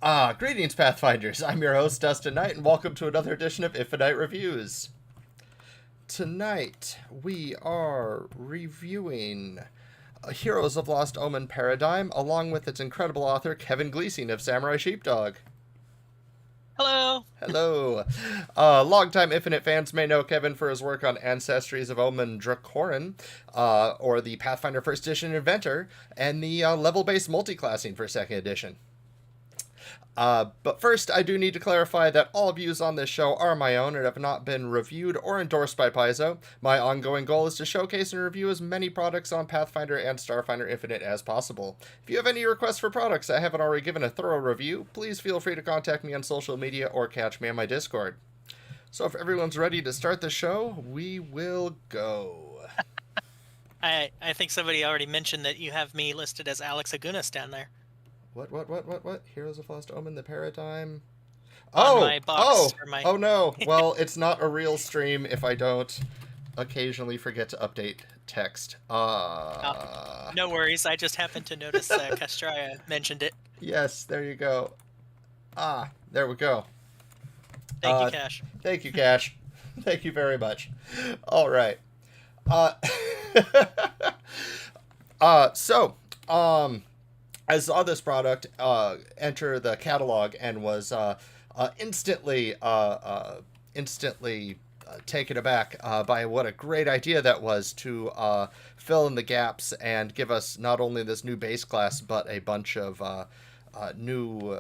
Greetings, Pathfinders. I'm your host, Dustin Knight, and welcome to another edition of Infinite Reviews. Tonight, we are reviewing Heroes of Lost Omen Paradigm, along with its incredible author, Kevin Glusing of Samurai Sheepdog. Hello. Hello. Longtime Infinite fans may know Kevin for his work on Ancestries of Omen Drakorin, or the Pathfinder First Edition Inventor, and the level-based multi-classing for Second Edition. But first, I do need to clarify that all views on this show are my own and have not been reviewed or endorsed by Paizo. My ongoing goal is to showcase and review as many products on Pathfinder and Starfinder Infinite as possible. If you have any requests for products I haven't already given a thorough review, please feel free to contact me on social media or catch me on my Discord. So if everyone's ready to start the show, we will go. I think somebody already mentioned that you have me listed as Alex Agunas down there. What? Heroes of Lost Omen, the Paradigm. On my box, Oh no. Well, it's not a real stream if I don't occasionally forget to update text. No worries. I just happened to notice Castraya mentioned it. Yes, there you go. There we go. Thank you, Cash. Thank you, Cash. Thank you very much. All right. I saw this product enter the catalog and was instantly taken aback by what a great idea that was to fill in the gaps and give us not only this new base class, but a bunch of new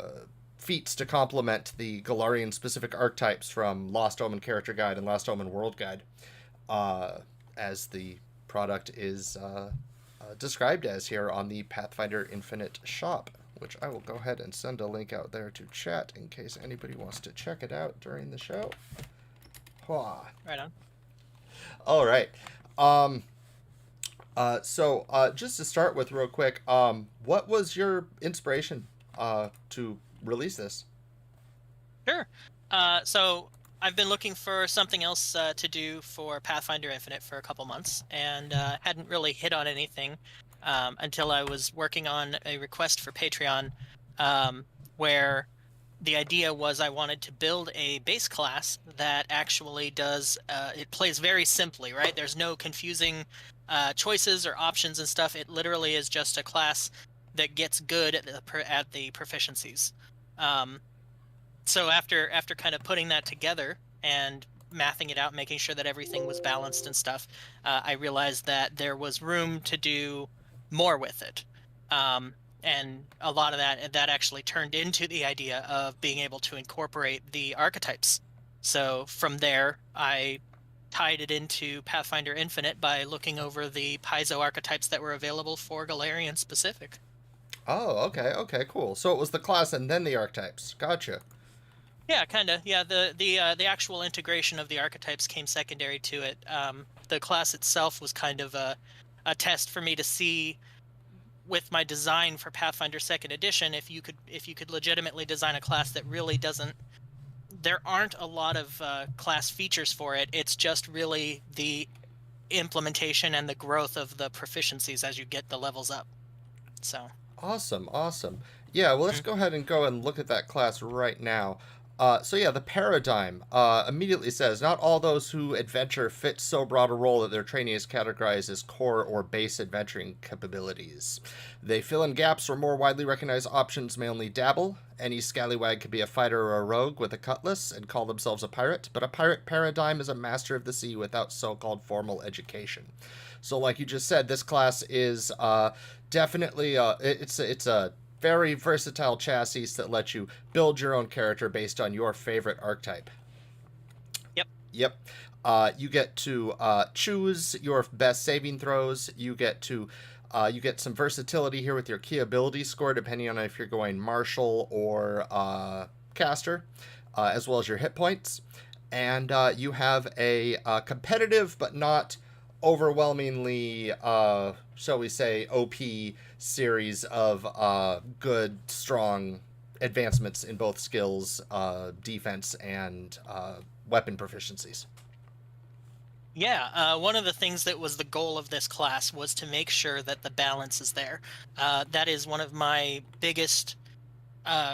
feats to complement the Golarion-specific archetypes from Lost Omen Character Guide and Lost Omen World Guide, as the product is described as here on the Pathfinder Infinite shop, which I will go ahead and send a link out there to chat in case anybody wants to check it out during the show. Right on. All right. So just to start with real quick, what was your inspiration to release this? Sure. So I've been looking for something else to do for Pathfinder Infinite for a couple months, and hadn't really hit on anything until I was working on a request for Patreon, where the idea was I wanted to build a base class that actually does, it plays very simply, right? There's no confusing choices or options and stuff. It literally is just a class that gets good at the proficiencies. So after kind of putting that together and mathing it out, making sure that everything was balanced and stuff, I realized that there was room to do more with it. And a lot of that actually turned into the idea of being able to incorporate the archetypes. So from there, I tied it into Pathfinder Infinite by looking over the Paizo archetypes that were available for Golarion-specific. Oh, okay, cool. So it was the class and then the archetypes. Gotcha. Yeah, kind of. Yeah, the actual integration of the archetypes came secondary to it. The class itself was kind of a test for me to see, with my design for Pathfinder Second Edition, if you could legitimately design a class that really doesn't. There aren't a lot of class features for it. It's just really the implementation and the growth of the proficiencies as you get the levels up. So. Awesome. Yeah, well, let's go ahead and look at that class right now. The Paradigm immediately says, not all those who adventure fit so broad a role that their training is categorized as core or base adventuring capabilities. They fill in gaps where more widely recognized options may only dabble. Any scallywag could be a fighter or a rogue with a cutlass and call themselves a pirate, but a pirate paradigm is a master of the sea without so-called formal education. So like you just said, this class is definitely, it's a very versatile chassis that lets you build your own character based on your favorite archetype. Yep. You get to choose your best saving throws. You get some versatility here with your key ability score, depending on if you're going martial or caster, as well as your hit points. And you have a competitive but not overwhelmingly, shall we say, OP series of good, strong advancements in both skills, defense, and weapon proficiencies. Yeah, one of the things that was the goal of this class was to make sure that the balance is there. That is one of my biggest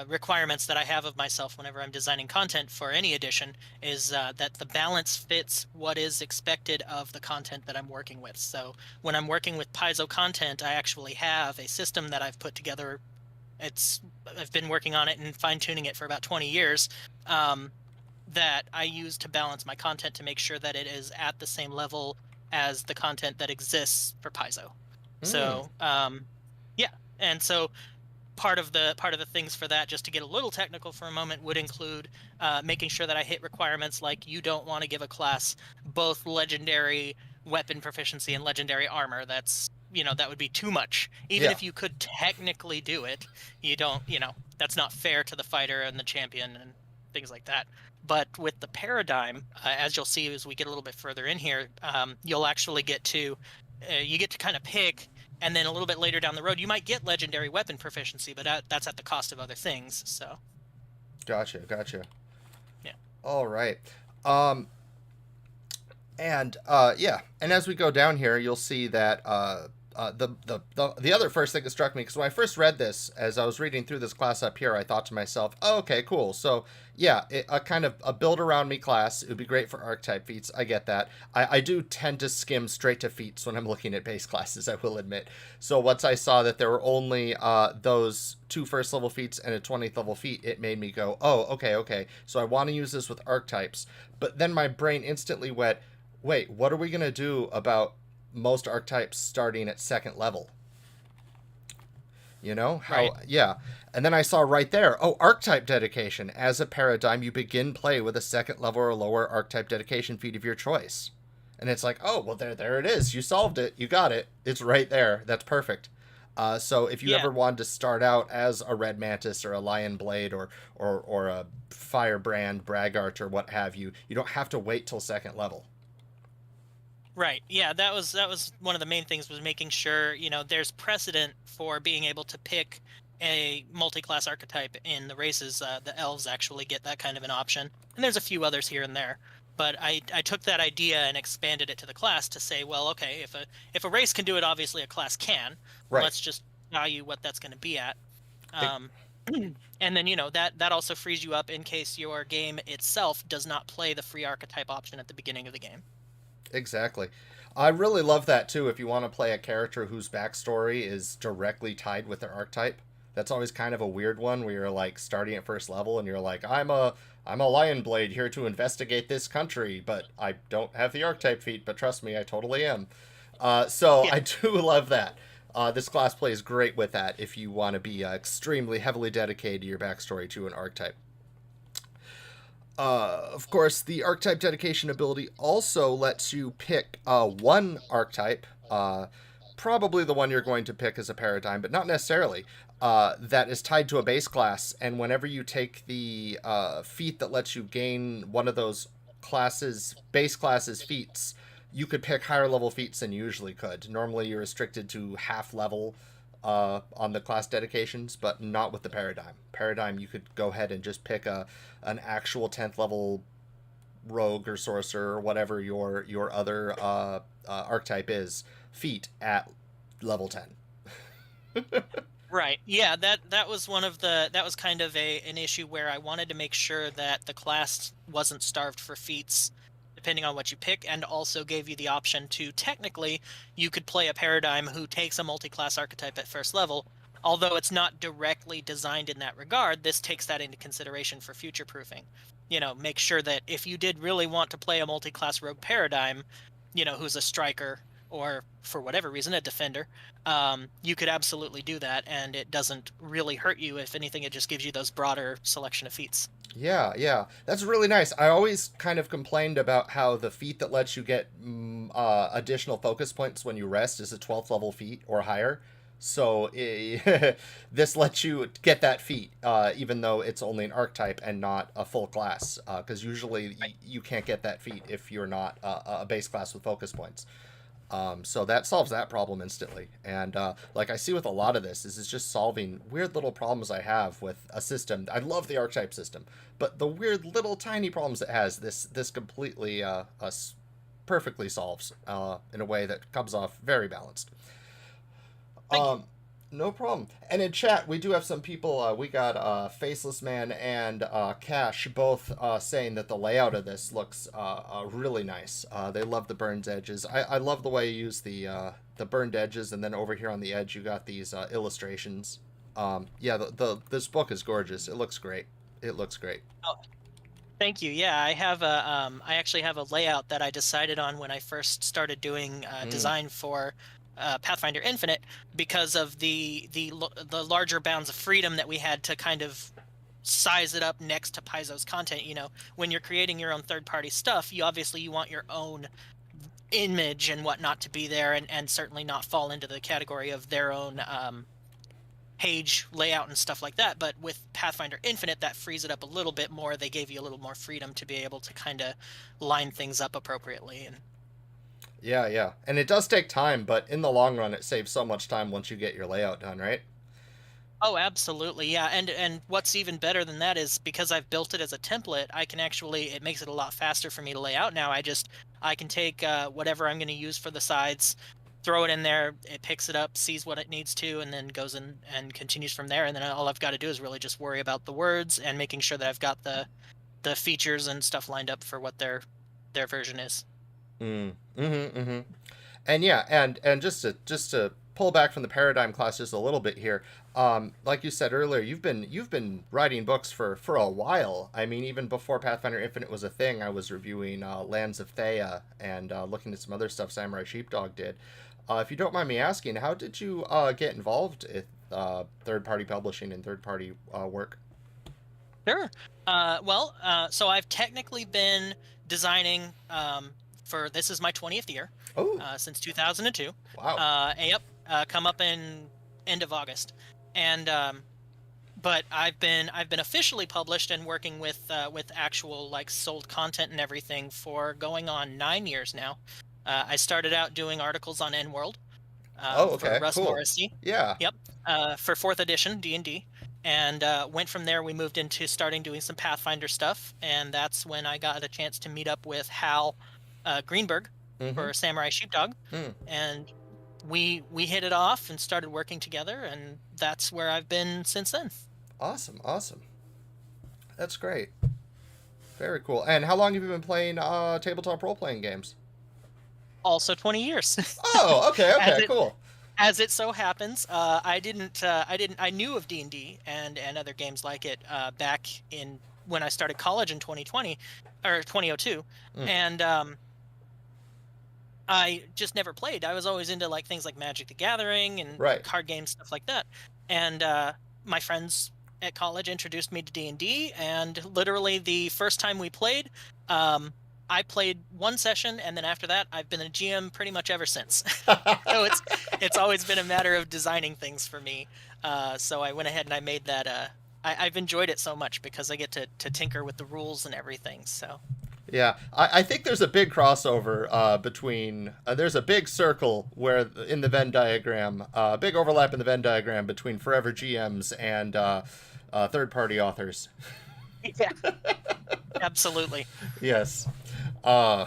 requirements that I have of myself whenever I'm designing content for any edition is that the balance fits what is expected of the content that I'm working with. So when I'm working with Paizo content, I actually have a system that I've put together. I've been working on it and fine-tuning it for about 20 years, that I use to balance my content to make sure that it is at the same level as the content that exists for Paizo. So yeah, and so part of the things for that, just to get a little technical for a moment, would include making sure that I hit requirements like you don't want to give a class both legendary weapon proficiency and legendary armor. That's, that would be too much. Even Yeah. if you could technically do it, you don't, that's not fair to the fighter and the champion and things like that. But with the paradigm, as you'll see as we get a little bit further in here, you'll actually get to kind of pick. And then a little bit later down the road, you might get legendary weapon proficiency, but that's at the cost of other things. So, Gotcha. yeah. All right. And as we go down here, you'll see that the other first thing that struck me, because when I first read this, as I was reading through this class up here, I thought to myself, oh, okay, cool. So yeah, a kind of a build around me class. It would be great for archetype feats. I get that. I do tend to skim straight to feats when I'm looking at base classes, I will admit. So once I saw that there were only those 2 first level feats and a 20th level feat, it made me go, oh, okay. So I want to use this with archetypes. But then my brain instantly went, wait, what are we going to do about most archetypes starting at 2nd level? Right. Yeah. And then I saw right there, oh, archetype dedication. As a paradigm, you begin play with a 2nd level or lower archetype dedication feat of your choice. And it's like, oh, well, there it is. You solved it. You got it. It's right there. That's perfect. So if you ever wanted to start out as a red mantis or a lion blade or a firebrand braggart or what have you, you don't have to wait till 2nd level. Right. Yeah, that was one of the main things, was making sure, there's precedent for being able to pick a multi-class archetype in the races. The elves actually get that kind of an option, and there's a few others here and there. But I took that idea and expanded it to the class to say, well, okay, if a race can do it, obviously a class can. Right. Let's just value what that's going to be at. And then, that also frees you up in case your game itself does not play the free archetype option at the beginning of the game. Exactly. I really love that too. If you want to play a character whose backstory is directly tied with their archetype, that's always kind of a weird one where you're like starting at 1st level and you're like, I'm a lion blade here to investigate this country, but I don't have the archetype feat. But trust me, I totally am. So Yeah. I do love that. This class plays great with that if you want to be extremely heavily dedicated to your backstory to an archetype. Of course, the archetype dedication ability also lets you pick one archetype, probably the one you're going to pick as a paradigm, but not necessarily, that is tied to a base class. And whenever you take the feat that lets you gain one of those base classes feats, you could pick higher level feats than you usually could. Normally, you're restricted to half level on the class dedications, but not with the paradigm. Paradigm, you could go ahead and just pick an actual 10th level rogue or sorcerer or whatever your other archetype is, feat at level 10. Right. Yeah, that was that was kind of an issue where I wanted to make sure that the class wasn't starved for feats depending on what you pick, and also gave you the option to, technically, you could play a paradigm who takes a multi-class archetype at 1st level. Although it's not directly designed in that regard, this takes that into consideration for future proofing. Make sure that if you did really want to play a multi-class rogue paradigm, who's a striker or, for whatever reason, a defender, you could absolutely do that, and it doesn't really hurt you. If anything, it just gives you those broader selection of feats. Yeah. That's really nice. I always kind of complained about how the feat that lets you get additional focus points when you rest is a 12th level feat or higher. So this lets you get that feat, even though it's only an archetype and not a full class. Because usually you can't get that feat if you're not a base class with focus points. So that solves that problem instantly. And like I see with a lot of this, is it's just solving weird little problems I have with a system. I love the archetype system, but the weird little tiny problems it has, this completely perfectly solves in a way that comes off very balanced. No problem. And in chat, we do have some people. We got Faceless Man and Cash both saying that the layout of this looks really nice. They love the burned edges. I love the way you use the burned edges, and then over here on the edge, you got these illustrations. Yeah, this book is gorgeous. It looks great. It looks great. Oh, thank you. Yeah, I actually have a layout that I decided on when I first started doing design for Pathfinder Infinite, because of the larger bounds of freedom that we had to kind of size it up next to Paizo's content. You know, when you're creating your own third-party stuff, you want your own image and whatnot to be there, and certainly not fall into the category of their own page layout and stuff like that. But with Pathfinder Infinite, that frees it up a little bit more. They gave you a little more freedom to be able to kind of line things up appropriately. And Yeah. And it does take time, but in the long run, it saves so much time once you get your layout done, right? oh, absolutely, yeah. And what's even better than that is, because I've built it as a template, I can actually, it makes it a lot faster for me to lay out now. I can take whatever I'm going to use for the sides, throw it in there, it picks it up, sees what it needs to, and then goes in and continues from there. And then all I've got to do is really just worry about the words and making sure that I've got the features and stuff lined up for what their version is. And yeah, and just to pull back from the paradigm class just a little bit here, like you said earlier, you've been writing books for a while. I mean, even before Pathfinder Infinite was a thing, I was reviewing Lands of Thea and looking at some other stuff Samurai Sheepdog did. If you don't mind me asking, how did you get involved with third-party publishing and third-party work? Sure. So I've technically been designing for, this is my 20th year, Oh, since 2002. wow. Yep, come up in end of August, and but I've been officially published and working with actual, like, sold content and everything for going on 9 years now. I started out doing articles on N-World Oh, for okay, Russ cool. Morrissey. Yeah. Yep, for 4th edition D&D, and went from there. We moved into starting doing some Pathfinder stuff, and that's when I got a chance to meet up with Hal Greenberg Mm-hmm. for Samurai Sheepdog, Hmm. and we hit it off and started working together, and that's where I've been since then. Awesome. That's great. Very cool. And how long have you been playing tabletop role-playing games? Also 20 years. Oh, okay, as okay, it cool. as it so happens, I knew of D&D and other games like it back in when I started college in 2020 or 2002, Mm, and I just never played. I was always into, like, things like Magic the Gathering and right. card games, stuff like that. And my friends at college introduced me to D&D, and literally the first time we played, I played one session, and then after that, I've been a GM pretty much ever since. So it's always been a matter of designing things for me. So I went ahead and I made that. I've enjoyed it so much because I get to tinker with the rules and everything. So. Yeah, I think there's a big crossover between. There's a big circle where in the Venn diagram, big overlap in the Venn diagram between forever GMs and third-party authors. Yeah, absolutely. Yes. Uh,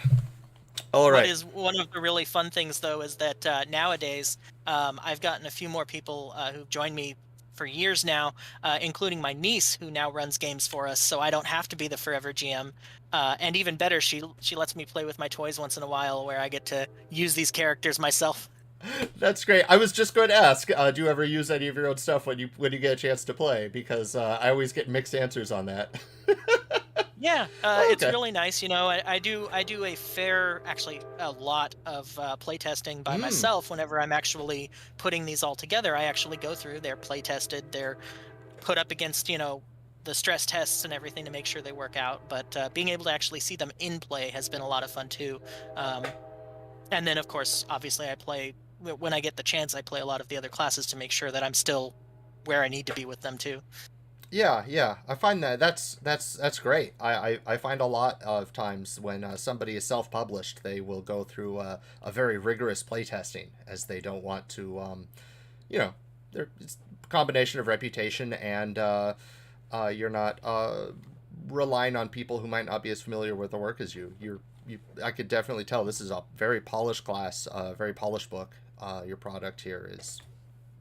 all What right. is one of the really fun things, though, is that nowadays I've gotten a few more people who've joined me for years now, including my niece, who now runs games for us, so I don't have to be the forever GM. And even better, she lets me play with my toys once in a while, where I get to use these characters myself. That's great. I was just going to ask, do you ever use any of your own stuff when you get a chance to play? Because I always get mixed answers on that. Yeah, Oh, it's okay. really nice. You know, I do actually a lot of playtesting by Mm, myself. Whenever I'm actually putting these all together, I actually go through. They're playtested. They're put up against, the stress tests and everything to make sure they work out. But being able to actually see them in play has been a lot of fun too. Um, and then, of course, obviously, when I get the chance. I play a lot of the other classes to make sure that I'm still where I need to be with them too. yeah. I find that's great. I find a lot of times when somebody is self-published, they will go through a very rigorous playtesting as they don't want to, you know, it's a combination of reputation and you're not relying on people who might not be as familiar with the work as you. I could definitely tell this is a very polished class, very polished book. Your product here is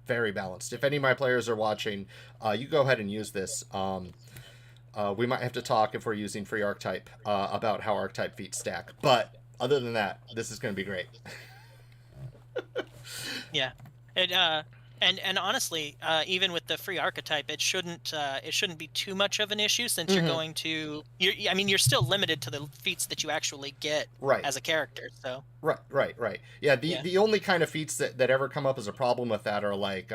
Very balanced. If any of my players are watching, you go ahead and use this. We might have to talk if we're using free archetype about how archetype feats stack. But other than that, this is going to be great. Yeah, it and honestly, even with the free archetype, it shouldn't be too much of an issue since you're going to I mean, you're still limited to the feats that you actually get Right. as a character. So Right. Yeah, the only kind of feats that ever come up as a problem with that are like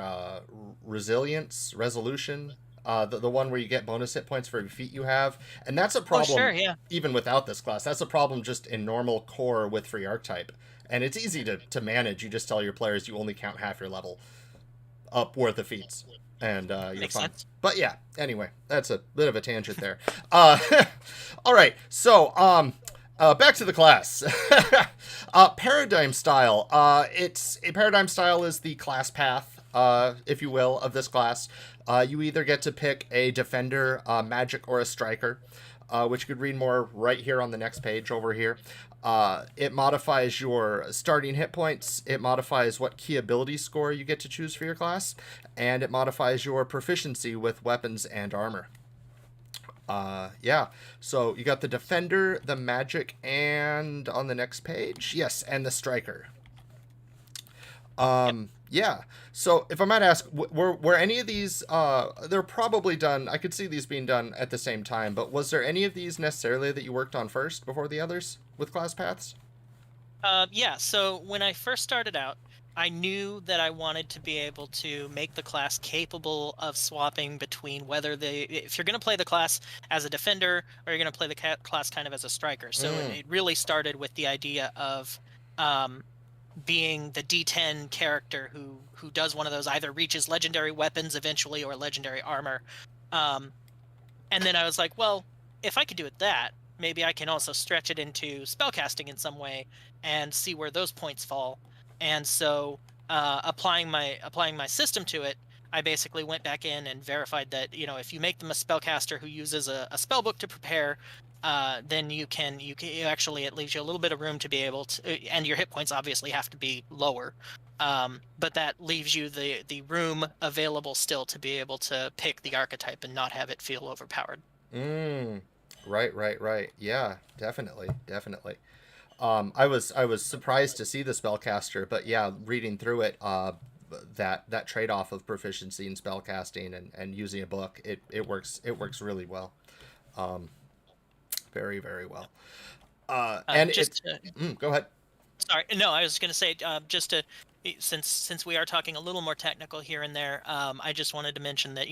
resilience, resolution, the one where you get bonus hit points for every feat you have, and that's a problem. sure, yeah. Even without this class, that's a problem just in normal core with free archetype, and it's easy to manage. You just tell your players you only count half your level up worth of feats, and you're Makes fine. sense. But yeah, anyway, that's a bit of a tangent there. All right, so back to the class. Paradigm style. It's a paradigm style is the class path, if you will, of this class. You either get to pick a defender, magic, or a striker, which you could read more right here on the next page over here. It modifies your starting hit points, it modifies what key ability score you get to choose for your class, and it modifies your proficiency with weapons and armor. Yeah, so you got the defender, the magic, and on the next page, yes, and the striker. Yeah. So if I might ask, were any of these, they're probably done, I could see these being done at the same time, but was there any of these necessarily that you worked on first before the others with class paths? Yeah, so when I first started out, I knew that I wanted to be able to make the class capable of swapping between if you're going to play the class as a defender or you're going to play the class kind of as a striker. So it really started with the idea of being the D10 character who does one of those, either reaches legendary weapons eventually or legendary armor. And then I was like, well, if I could do it that, maybe I can also stretch it into spellcasting in some way and see where those points fall. And so applying my system to it, I basically went back in and verified that, if you make them a spellcaster who uses a spellbook to prepare, then you actually, it leaves you a little bit of room to be able to, and your hit points obviously have to be lower. But that leaves you the room available still to be able to pick the archetype and not have it feel overpowered. Right. Yeah, definitely. I was surprised to see the spellcaster, but yeah, reading through it, that trade-off of proficiency in spellcasting and using a book, it works really well. Very, very well. And go ahead. Sorry, no, I was going to say just to, since we are talking a little more technical here and there, I just wanted to mention that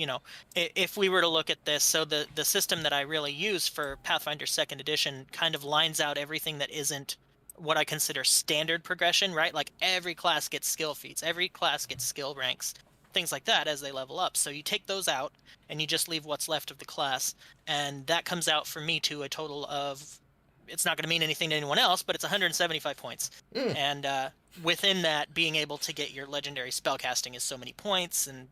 if we were to look at this, so the system that I really use for Pathfinder 2nd Edition kind of lines out everything that isn't what I consider standard progression, right? Like every class gets skill feats, every class gets skill ranks, things like that as they level up. So you take those out and you just leave what's left of the class, and that comes out for me to a total of, it's not going to mean anything to anyone else, but it's 175 points. And within that, being able to get your legendary spellcasting is so many points, and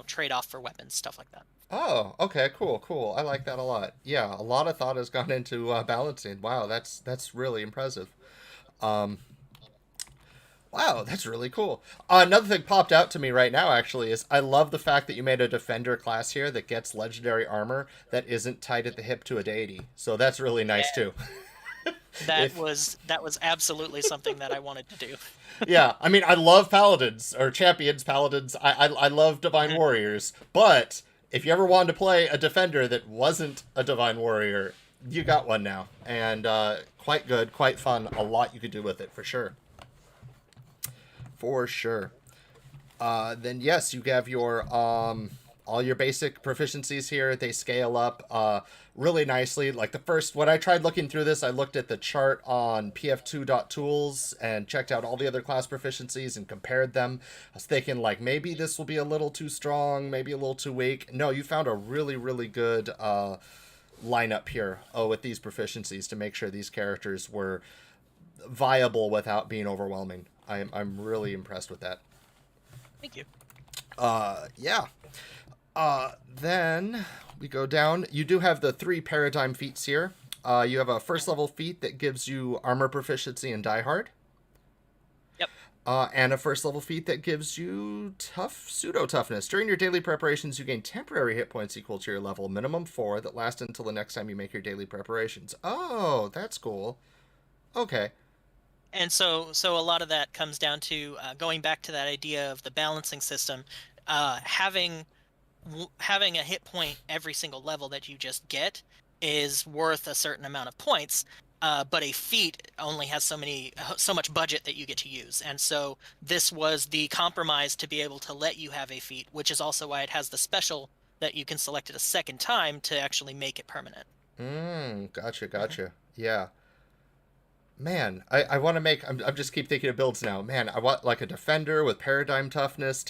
trade off for weapons, stuff like that. Oh, okay, cool. I like that a lot. Yeah, a lot of thought has gone into balancing. Wow, that's really impressive. Wow, that's really cool. Another thing popped out to me right now, actually, is I love the fact that you made a defender class here that gets legendary armor that isn't tied at the hip to a deity. So that's really nice too. That was absolutely something that I wanted to do. Yeah, I mean, I love paladins or champions, paladins. I love divine warriors, but if you ever wanted to play a defender that wasn't a divine warrior, you got one now, and quite good, quite fun. A lot you could do with it for sure. For sure. Then yes, you have your all your basic proficiencies here. They scale up really nicely. Like the first, when I tried looking through this, I looked at the chart on pf2.tools and checked out all the other class proficiencies and compared them. I was thinking like maybe this will be a little too strong, maybe a little too weak. No, you found a really good lineup here with these proficiencies to make sure these characters were viable without being overwhelming. I'm really impressed with that. Thank you. Yeah. Then we go down. You do have the 3 paradigm feats here. You have a first level feat that gives you armor proficiency and Die Hard. Yep. And a first level feat that gives you pseudo toughness. During your daily preparations, you gain temporary hit points equal to your level, minimum 4, that last until the next time you make your daily preparations. Oh, that's cool. Okay. And so a lot of that comes down to going back to that idea of the balancing system, having having a hit point every single level that you just get is worth a certain amount of points. But a feat only has so much budget that you get to use, and so this was the compromise to be able to let you have a feat, which is also why it has the special that you can select it a second time to actually make it permanent. Gotcha, Mhm. gotcha. Yeah. Man, I want to make. I'm just keep thinking of builds now. Man, I want like a defender with paradigm toughness,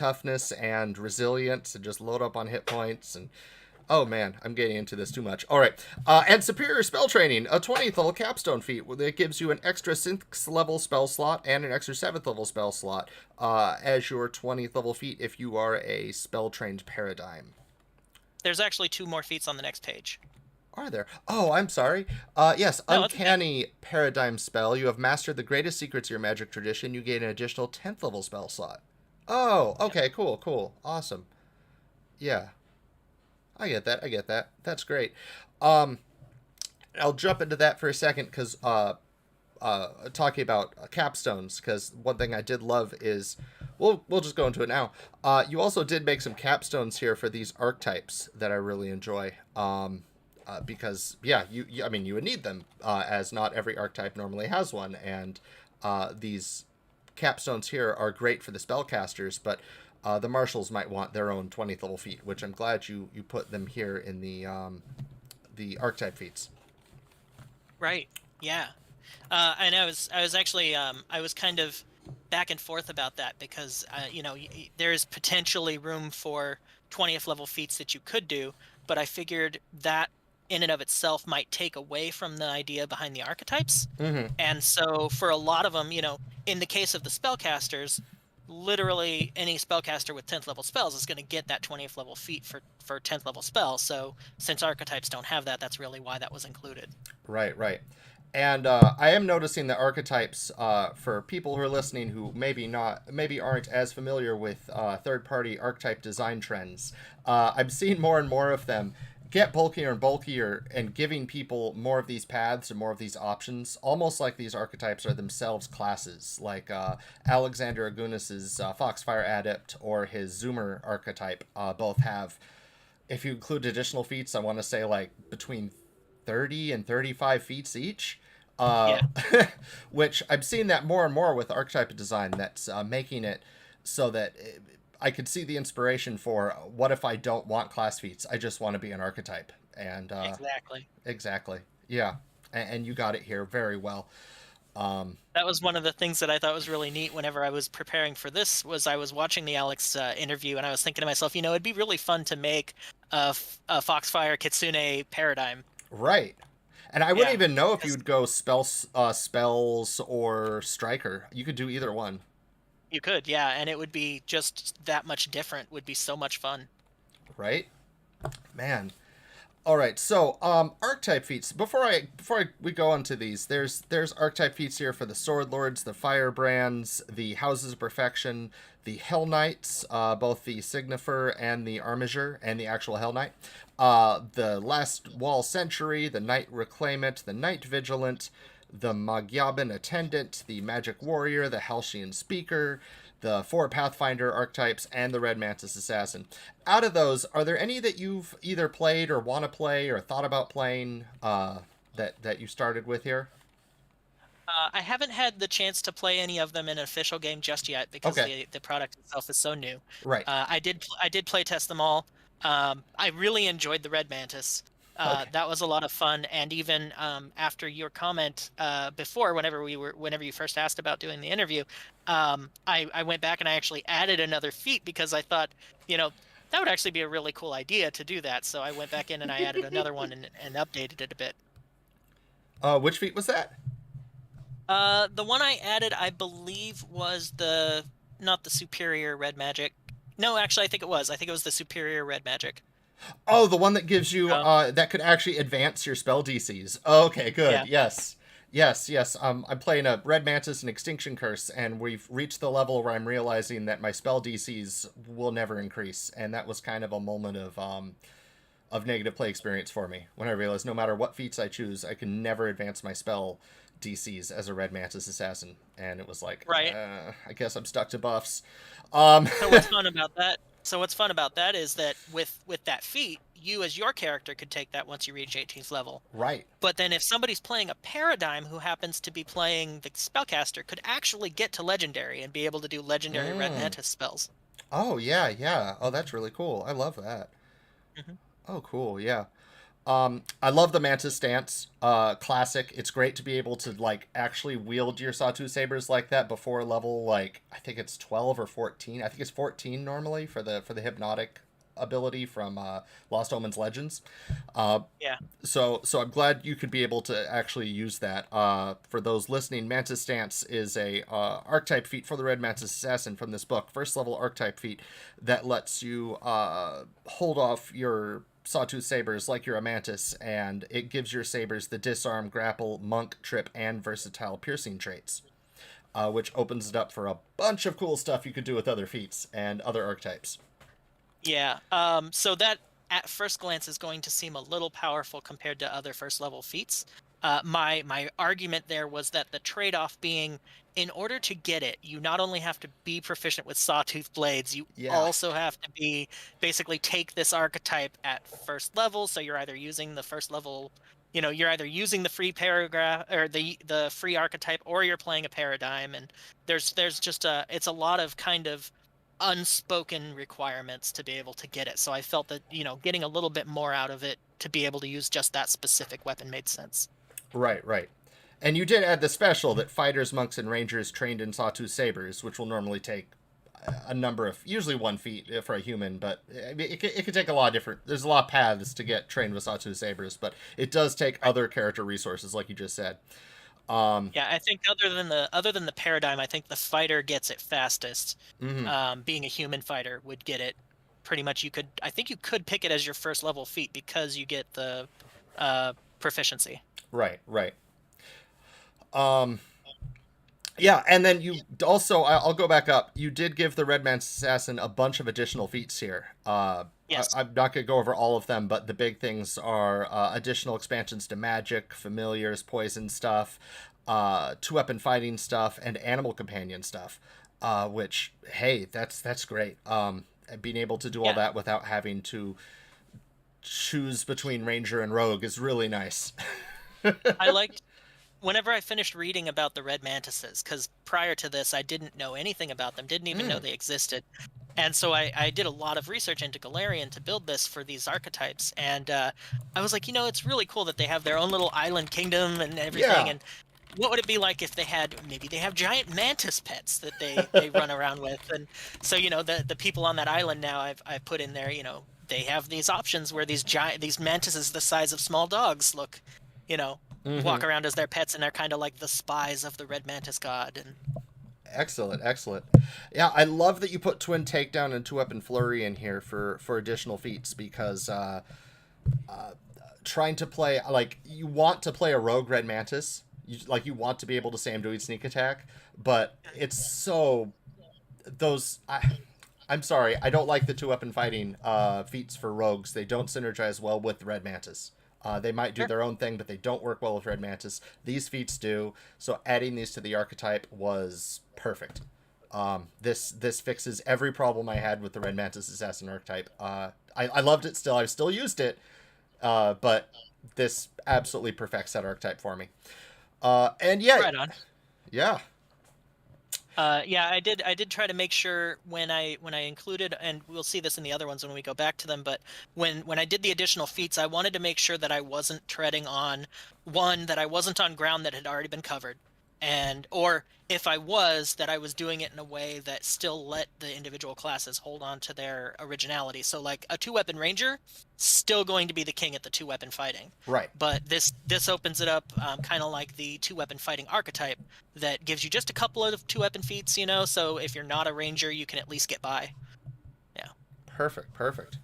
and resilience, and just load up on hit points. And oh man, I'm getting into this too much. All right, and superior spell training, a 20th level capstone feat that gives you an extra 6th level spell slot and an extra 7th level spell slot as your 20th level feat if you are a spell trained paradigm. There's actually two more feats on the next page. Are there? Oh, I'm sorry. Yes, No, it's okay. Uncanny Paradigm spell. You have mastered the greatest secrets of your magic tradition. You gain an additional 10th level spell slot. Oh, Yep. okay, cool. Awesome. Yeah, I get that. I get that. That's great. Um, I'll jump into that for a second because talking about capstones, because one thing I did love is we'll just go into it now. You also did make some capstones here for these archetypes that I really enjoy. Because yeah, I mean you would need them as not every archetype normally has one, and these capstones here are great for the spellcasters, but the marshals might want their own 20th level feat, which I'm glad you put them here in the archetype feats. Right. Yeah. And I was actually I was kind of back and forth about that because there's potentially room for 20th level feats that you could do, but I figured that in and of itself might take away from the idea behind the archetypes. Mm-hmm. And so for a lot of them, in the case of the spellcasters, literally any spellcaster with 10th level spells is going to get that 20th level feat for 10th level spell. So since archetypes don't have that, that's really why that was included. Right. And I am noticing that archetypes, for people who are listening who maybe aren't as familiar with third-party archetype design trends, I'm seeing more and more of them get bulkier and bulkier and giving people more of these paths and more of these options, almost like these archetypes are themselves classes, like Alexander Agunis's Foxfire Adept or his Zoomer archetype both have, if you include additional feats, I want to say like between 30 and 35 feats each. Uh, Yeah. which I'm seeing that more and more with archetype design, that's making it so that I could see the inspiration for what if I don't want class feats? I just want to be an archetype. And Exactly. exactly. Yeah. And you got it here very well. That was one of the things that I thought was really neat whenever I was preparing for this was I was watching the Alex interview and I was thinking to myself, it'd be really fun to make a Foxfire Kitsune paradigm. Right. And I wouldn't Yeah, even know if 'cause you'd go spells or striker. You could do either one. you could, yeah, and it would be just that much different. Would be so much fun. Right? Man. All right, so archetype feats. Before we go into these, there's archetype feats here for the Sword Lords, the Firebrands, the Houses of Perfection, the Hell Knights, both the Signifer and the Armiger, and the actual Hell Knight. The Last Wall Sentry, the Knight Reclaimant, the Knight Vigilant, the Magyabin Attendant, the Magic Warrior, the Halcyon Speaker, the four Pathfinder archetypes, and the Red Mantis Assassin. Out of those, are there any that you've either played or want to play or thought about playing that you started with here? I haven't had the chance to play any of them in an official game just yet because Okay, the product itself is so new. right. I did play test them all. I really enjoyed the Red Mantis. Okay. That was a lot of fun, and even after your comment before, whenever you first asked about doing the interview, I went back and I actually added another feat because I thought, that would actually be a really cool idea to do that. So I went back in and I added another one and updated it a bit. Which feat was that? The one I added, I believe, was the not the superior red magic. No, actually, I think it was. I think it was the superior red magic. Oh, the one that gives you Oh, that could actually advance your spell DCs. Okay, good. yeah. Yes. Yes, yes. I'm playing a Red Mantis and Extinction Curse, and we've reached the level where I'm realizing that my spell DCs will never increase, and that was kind of a moment of negative play experience for me when I realized no matter what feats I choose, I can never advance my spell DCs as a Red Mantis assassin, and it was like, Right. I guess I'm stuck to buffs. Um, So what's fun about that? So what's fun about that is that with that feat, you as your character could take that once you reach 18th level. right. But then if somebody's playing a Paradigm who happens to be playing the Spellcaster, could actually get to Legendary and be able to do Legendary Red Mm. Mantis spells. Oh yeah, yeah. Oh, that's really cool. I love that. Hmm. Oh, cool. Yeah. I love the Mantis stance. Classic. It's great to be able to like actually wield your Sawtooth sabers like that before level like I think it's 12 or 14. I think it's 14 normally for the hypnotic ability from Lost Omens Legends. Uh, Yeah. so I'm glad you could be able to actually use that. For those listening, Mantis Stance is a archetype feat for the Red Mantis Assassin from this book, first level archetype feat that lets you hold off your Sawtooth sabers like you're a mantis, and it gives your sabers the disarm, grapple, monk, trip, and versatile piercing traits, which opens it up for a bunch of cool stuff you could do with other feats and other archetypes. Yeah. So that at first glance is going to seem a little powerful compared to other first level feats. My argument there was that the trade-off being, in order to get it, you not only have to be proficient with sawtooth blades, you Yeah. also have to be basically take this archetype at first level. So you're either using the first level, you're either using the free paragraph or the free archetype, or you're playing a paradigm. And there's just it's a lot of kind of unspoken requirements to be able to get it. So I felt that, getting a little bit more out of it to be able to use just that specific weapon made sense. Right, right. And you did add the special that fighters, monks, and rangers trained in Sawtooth sabers, which will normally take a number of, usually 1 feat for a human, but it could take a lot of different. There's a lot of paths to get trained with Sawtooth sabers, but it does take other character resources, like you just said. Yeah, I think other than the paradigm, I think the fighter gets it fastest. Mhm. Being a human fighter would get it pretty much. I think you could pick it as your first level feat because you get the proficiency. Right, right. Um, yeah, and then you also, I'll go back up. You did give the Red Man's Assassin a bunch of additional feats here. Yes. I'm not going to go over all of them, but the big things are additional expansions to magic, familiars, poison stuff, two-weapon fighting stuff, and animal companion stuff. Which, hey, that's great. Being able to do all Yeah. that without having to choose between ranger and rogue is really nice. I liked whenever I finished reading about the red mantises, because prior to this I didn't know anything about them, didn't even know Mm, they existed. And so I did a lot of research into Golarion to build this for these archetypes. And I was like, it's really cool that they have their own little island kingdom and everything. yeah. And what would it be like if maybe they have giant mantis pets that they run around with? And so, the people on that island now I've put in there, they have these options where these mantises the size of small dogs look, you know, Hmm. walk around as their pets, and they're kind of like the spies of the red mantis god. And Excellent, excellent. Yeah, I love that you put twin takedown and two weapon flurry in here for additional feats because trying to play like you want to play a rogue red mantis, you want to be able to say I'm doing sneak attack, but it's so those I'm sorry, I don't like the two weapon fighting feats for rogues. They don't synergize well with red mantis. They might do sure. their own thing, but they don't work well with red mantis. These feats do. So adding these to the archetype was perfect. This fixes every problem I had with the red mantis assassin archetype. I loved it still. I've still used it, but this absolutely perfects that archetype for me. And yeah, Right on. yeah. Yeah, I did try to make sure when I included, and we'll see this in the other ones when we go back to them, but when I did the additional feats, I wanted to make sure that I wasn't treading on that I wasn't on ground that had already been covered, and or if I was, that I was doing it in a way that still let the individual classes hold on to their originality. So like a two-weapon ranger, still going to be the king at the two-weapon fighting. Right. But this opens it up, kind of like the two-weapon fighting archetype that gives you just a couple of two-weapon feats, so if you're not a ranger, you can at least get by. Yeah. Perfect, perfect.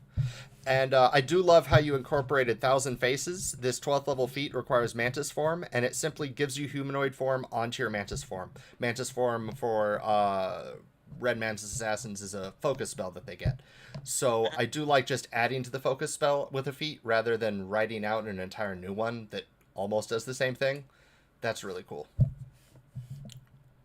And I do love how you incorporated Thousand Faces. This 12th level feat requires Mantis form, and it simply gives you humanoid form onto your Mantis form. Mantis form for Red Mantis Assassins is a focus spell that they get. So I do like just adding to the focus spell with a feat rather than writing out an entire new one that almost does the same thing. That's really cool.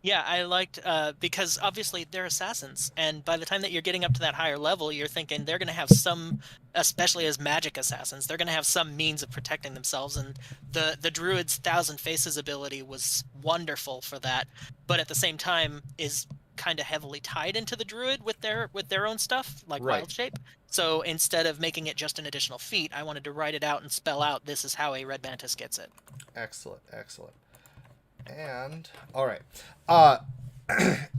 Yeah, I liked because obviously they're assassins, and by the time that you're getting up to that higher level, you're thinking they're going to have some, especially as magic assassins, they're going to have some means of protecting themselves. And the druid's Thousand Faces ability was wonderful for that, but at the same time is kind of heavily tied into the druid with their own stuff like Right. Wild Shape. So instead of making it just an additional feat, I wanted to write it out and spell out this is how a red mantis gets it. Excellent, excellent. And all right,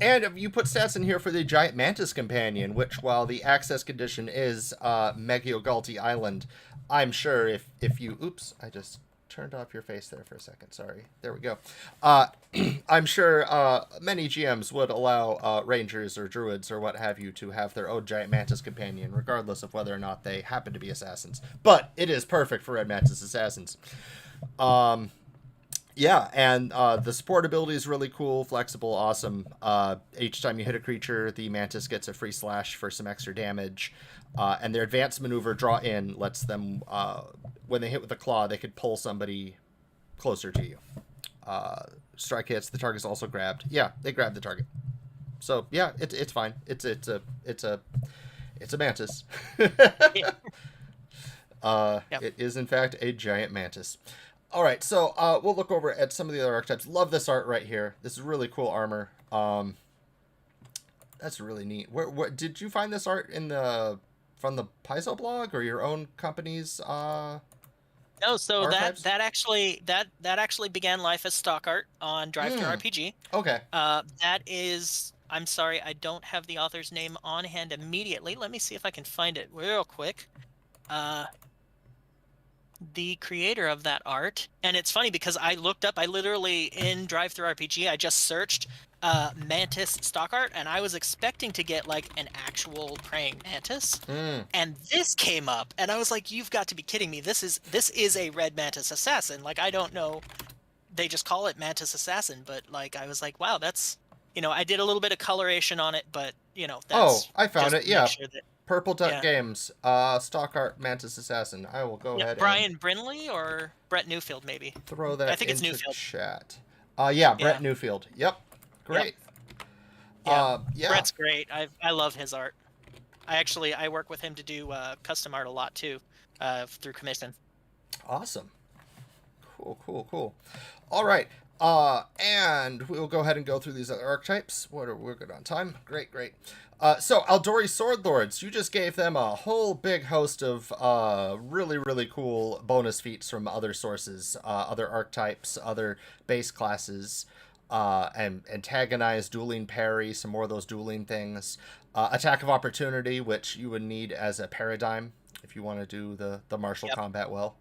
and you put stats in here for the Giant Mantis Companion, which, while the access condition is Megiogalti Island, I'm sure if you, oops, I just turned off your face there for a second. Sorry, there we go. I'm sure many GMs would allow rangers or druids or what have you to have their own Giant Mantis Companion, regardless of whether or not they happen to be assassins. But it is perfect for Red Mantis Assassins. Yeah, and the support ability is really cool, flexible, awesome. Each time you hit a creature, the Mantis gets a free slash for some extra damage. And their advanced maneuver draw in lets them, when they hit with a claw, they could pull somebody closer to you. Strike hits, the target's also grabbed. Yeah, they grab the target. So yeah, it's fine. It's a mantis. Yeah. Yep. It is in fact a giant mantis. All right, so we'll look over at some of the other archetypes. Love this art right here. This is really cool armor. That's really neat. Where did you find this art from the Paizo blog or your own company's? No, so archives? that actually began life as stock art on Drive Through RPG. Okay. That is, I'm sorry, I don't have the author's name on hand immediately. Let me see if I can find it real quick. The creator of that art, and it's funny because I looked up, I literally in Drive Through RPG, I just searched Mantis stock art, and I was expecting to get like an actual praying mantis, and this came up, and I was like, "You've got to be kidding me! This is a red mantis assassin." Like, I don't know, they just call it mantis assassin, but like I was like, "Wow, that's." I did a little bit of coloration on it, but that's I found just it. to Yeah. make sure that, Purple Duck yeah. Games, stock art Mantis Assassin. I will go Yeah, ahead Brian Brinley or Brett Newfield, maybe. and throw I that think it's into Newfield. chat. Yeah, Brett Yeah. Newfield. Yep. Great. Yeah. Yeah. Brett's great. I love his art. I work with him to do custom art a lot too, through commission. Awesome. Cool. All right. And we'll go ahead and go through these other archetypes. We're good on time. Great. So Aldori Sword Lords, you just gave them a whole big host of really cool bonus feats from other sources, other archetypes, other base classes, and antagonize, dueling parry, some more of those dueling things. Attack of opportunity, which you would need as a paradigm if you want to do the martial combat well.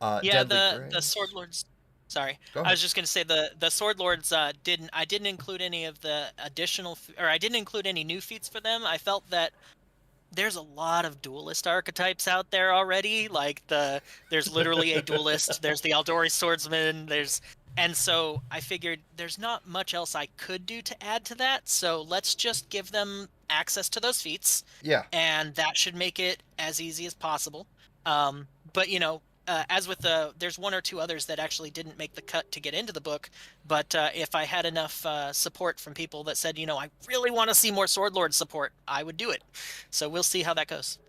Yeah, Deadly the Grace. Sword Lords. Sorry, Go I ahead. was just gonna say the Sword Lords didn't. I didn't include any of the additional, or I didn't include any new feats for them. I felt that there's a lot of duelist archetypes out there already. Like there's literally a duelist. There's the Aldori swordsman. And so I figured there's not much else I could do to add to that. So let's just give them access to those feats. Yeah. And that should make it as easy as possible. But as with there's one or two others that actually didn't make the cut to get into the book. But if I had enough support from people that said, I really want to see more Sword Lord support, I would do it. So we'll see how that goes.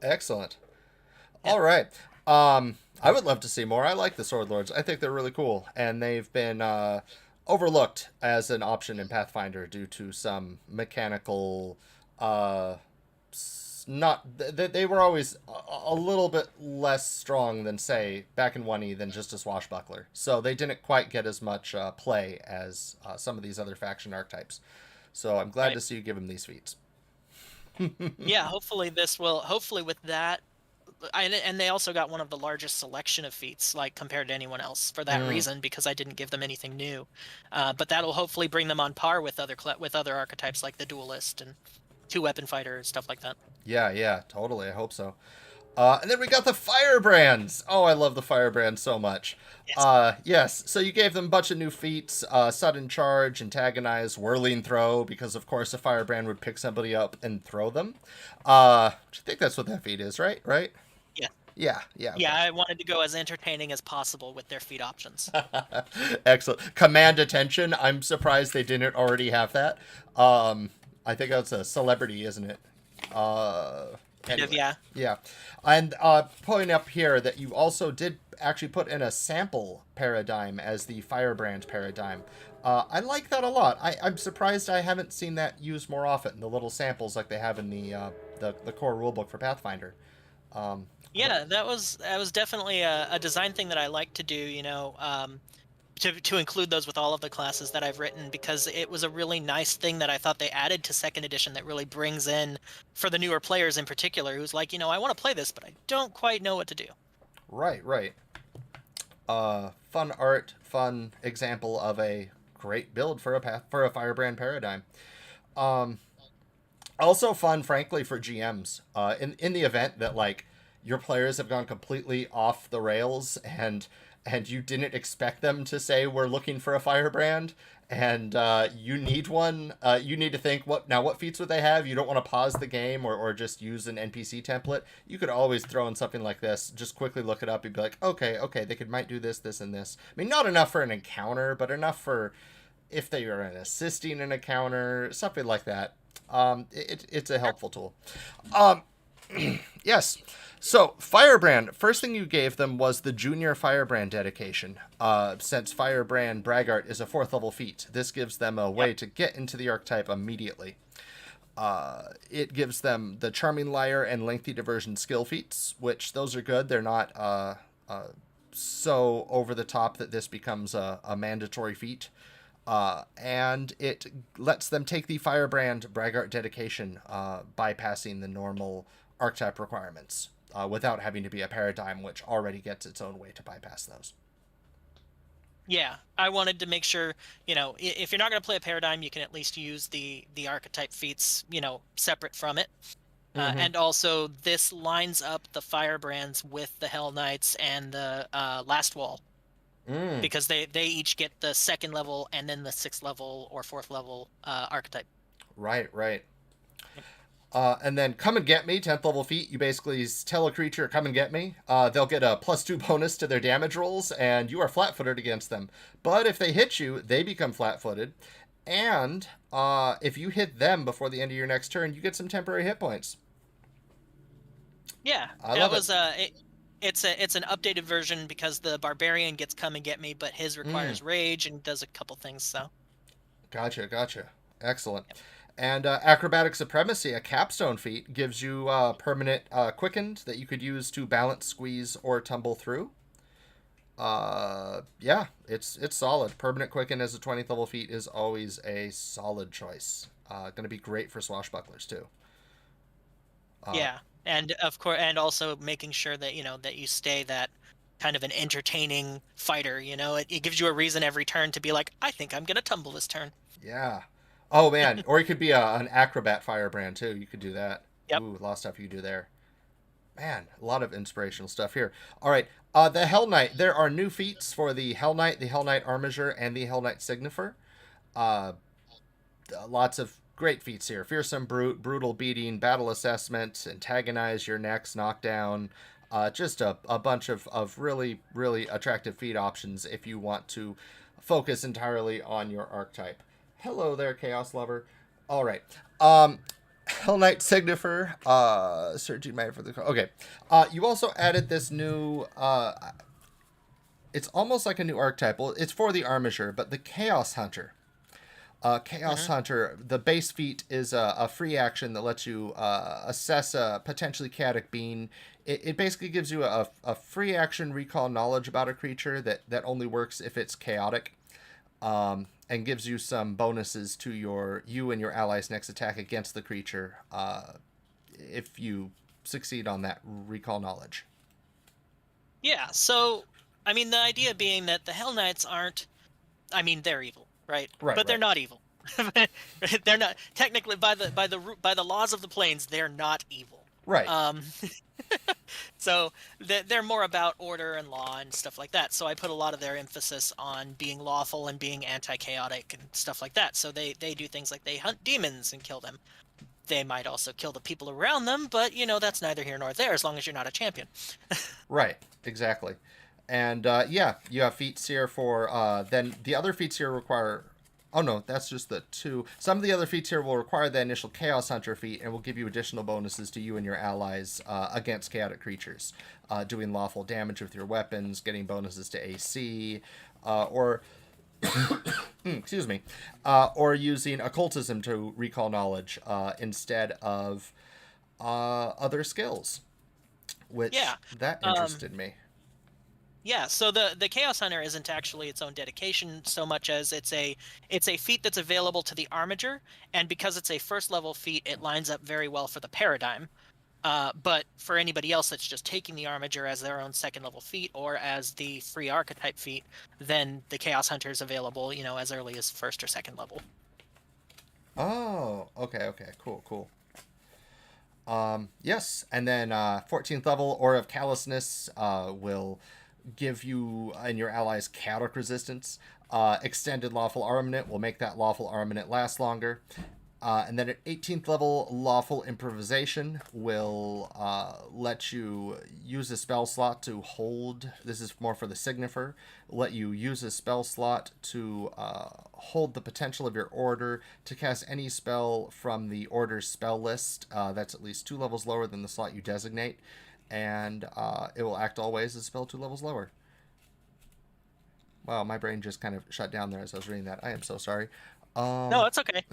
Excellent. Yeah. All right. I would love to see more. I like the Sword Lords. I think they're really cool, and they've been overlooked as an option in Pathfinder due to some mechanical. They were always a little bit less strong than, say, back in 1E than just a swashbuckler. So they didn't quite get as much play as some of these other faction archetypes. So I'm glad to see you give them these feats. Yeah, hopefully with that, and they also got one of the largest selection of feats, like compared to anyone else, for that reason, because I didn't give them anything new. But that'll hopefully bring them on par with other archetypes like the duelist, and 2-weapon fighter, stuff like that. Yeah, totally. I hope so. And then we got the Firebrands. Oh, I love the Firebrand so much. Yes. Yes, so you gave them a bunch of new feats: sudden charge, antagonize, whirling throw, because of course a Firebrand would pick somebody up and throw them. I think that's what that feat is, right? Right? Yeah. Yeah. Yeah, I wanted to go as entertaining as possible with their feat options. Excellent. Command attention. I'm surprised they didn't already have that. I think that's a celebrity, isn't it? Anyway, Yeah. yeah. And pulling up here that you also did actually put in a sample paradigm as the Firebrand paradigm. I like that a lot. I'm surprised I haven't seen that used more often. The little samples like they have in the core rulebook for Pathfinder. Yeah, that was definitely a design thing that I like to do. To include those with all of the classes that I've written, because it was a really nice thing that I thought they added to second edition that really brings in, for the newer players in particular, who's like, I want to play this, but I don't quite know what to do. Right. Fun art, fun example of a great build for a Firebrand paradigm. Also fun, frankly, for GMs. In the event that like your players have gone completely off the rails and you didn't expect them to say we're looking for a Firebrand, and you need one. You need to think what feats would they have. You don't want to pause the game or just use an NPC template. You could always throw in something like this. Just quickly look it up. You'd be like, okay, might do this, and this. I mean, not enough for an encounter, but enough for if they are assisting an encounter, something like that. It's a helpful tool. Yes. So, Firebrand, first thing you gave them was the Junior Firebrand dedication. Since Firebrand Braggart is a 4th level feat, this gives them a way to get into the archetype immediately. It gives them the Charming Liar and Lengthy Diversion skill feats, which those are good. They're not so over the top that this becomes a mandatory feat. And it lets them take the Firebrand Braggart dedication, bypassing the normal archetype requirements, without having to be a paradigm, which already gets its own way to bypass those. Yeah, I wanted to make sure, if you're not going to play a paradigm, you can at least use the archetype feats, separate from it. And also, this lines up the Firebrands with the Hell Knights and the Last Wall. Because they each get the 2nd level and then the 6th level or 4th level archetype. Right. And then Come and Get Me, 10th level feat. You basically tell a creature, come and get me. They'll get a +2 bonus to their damage rolls, and you are flat-footed against them. But if they hit you, they become flat-footed. And if you hit them before the end of your next turn, you get some temporary hit points. Yeah, it's an updated version because the Barbarian gets Come and Get Me, but his requires Rage and does a couple things, so. Gotcha. Excellent. Yep. And Acrobatic Supremacy, a capstone feat, gives you permanent quickened that you could use to balance, squeeze, or tumble through. Yeah, it's solid. Permanent quicken as a 20th level feat is always a solid choice. Going to be great for swashbucklers too. Yeah, and of course, and also making sure that that you stay that kind of an entertaining fighter. It gives you a reason every turn to be like, I think I'm gonna tumble this turn. Yeah. Oh man, or you could be an acrobat Firebrand too. You could do that. Yep. Ooh, a lot of stuff you could do there. Man, a lot of inspirational stuff here. All right, the Hell Knight. There are new feats for the Hell Knight Armiger, and the Hell Knight Signifer. Lots of great feats here: Fearsome Brute, Brutal Beating, Battle Assessment, Antagonize your next knockdown. Just a bunch of really, really attractive feat options if you want to focus entirely on your archetype. Hello there, Chaos Lover. All right. Hell Knight Signifer. Searching my for the... Okay. You also added this new... it's almost like a new archetype. Well, it's for the Armiger, but the Chaos Hunter. Chaos Hunter, the base feat is a free action that lets you assess a potentially chaotic being. It basically gives you a free action recall knowledge about a creature that only works if it's chaotic. And gives you some bonuses to you and your allies' next attack against the creature if you succeed on that recall knowledge. Yeah, so, I mean, the idea being that the Hell Knights aren't... I mean, they're evil, right? But they're not evil. They're not technically by the laws of the planes. They're not evil. Right. Um, so they're more about order and law and stuff like that. So I put a lot of their emphasis on being lawful and being anti-chaotic and stuff like that. So they do things like they hunt demons and kill them. They might also kill the people around them, but that's neither here nor there as long as you're not a champion. Right. Exactly. And yeah, you have feats here for then the other feats here require. Oh no, that's just the two. Some of the other feats here will require the initial Chaos Hunter feat and will give you additional bonuses to you and your allies against chaotic creatures, doing lawful damage with your weapons, getting bonuses to AC, or excuse me, or using occultism to recall knowledge instead of other skills, which Yeah. that interested me. Yeah, so the Chaos Hunter isn't actually its own dedication so much as it's a feat that's available to the Armiger, and because it's a first level feat, it lines up very well for the Paradigm. But for anybody else that's just taking the Armiger as their own second level feat or as the free Archetype feat, then the Chaos Hunter is available, as early as first or second level. Oh, okay, cool. Yes, and then 14th level Aura of Callousness will give you and your allies chaotic resistance. Extended Lawful Armament will make that Lawful Armament last longer. And then at 18th level, Lawful Improvisation will let you use a spell slot to hold. This is more for the Signifer. Let you use a spell slot to hold the potential of your order to cast any spell from the order's spell list that's at least 2 levels lower than the slot you designate. And it will act always as a spell 2 levels lower. Wow, my brain just kind of shut down there as I was reading that. I am so sorry. No, it's okay.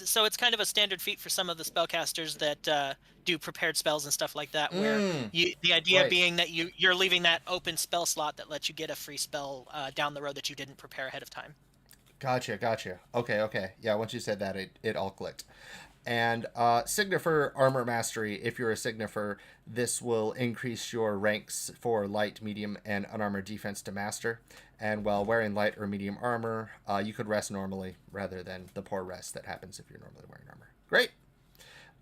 So it's kind of a standard feat for some of the spellcasters that do prepared spells and stuff like that, where the idea right. being that you're leaving that open spell slot that lets you get a free spell down the road that you didn't prepare ahead of time. Gotcha. Okay. Yeah, once you said that, it all clicked. And Signifer Armor Mastery, if you're a Signifer, this will increase your ranks for light, medium, and unarmored defense to master. And while wearing light or medium armor, you could rest normally rather than the poor rest that happens if you're normally wearing armor. Great.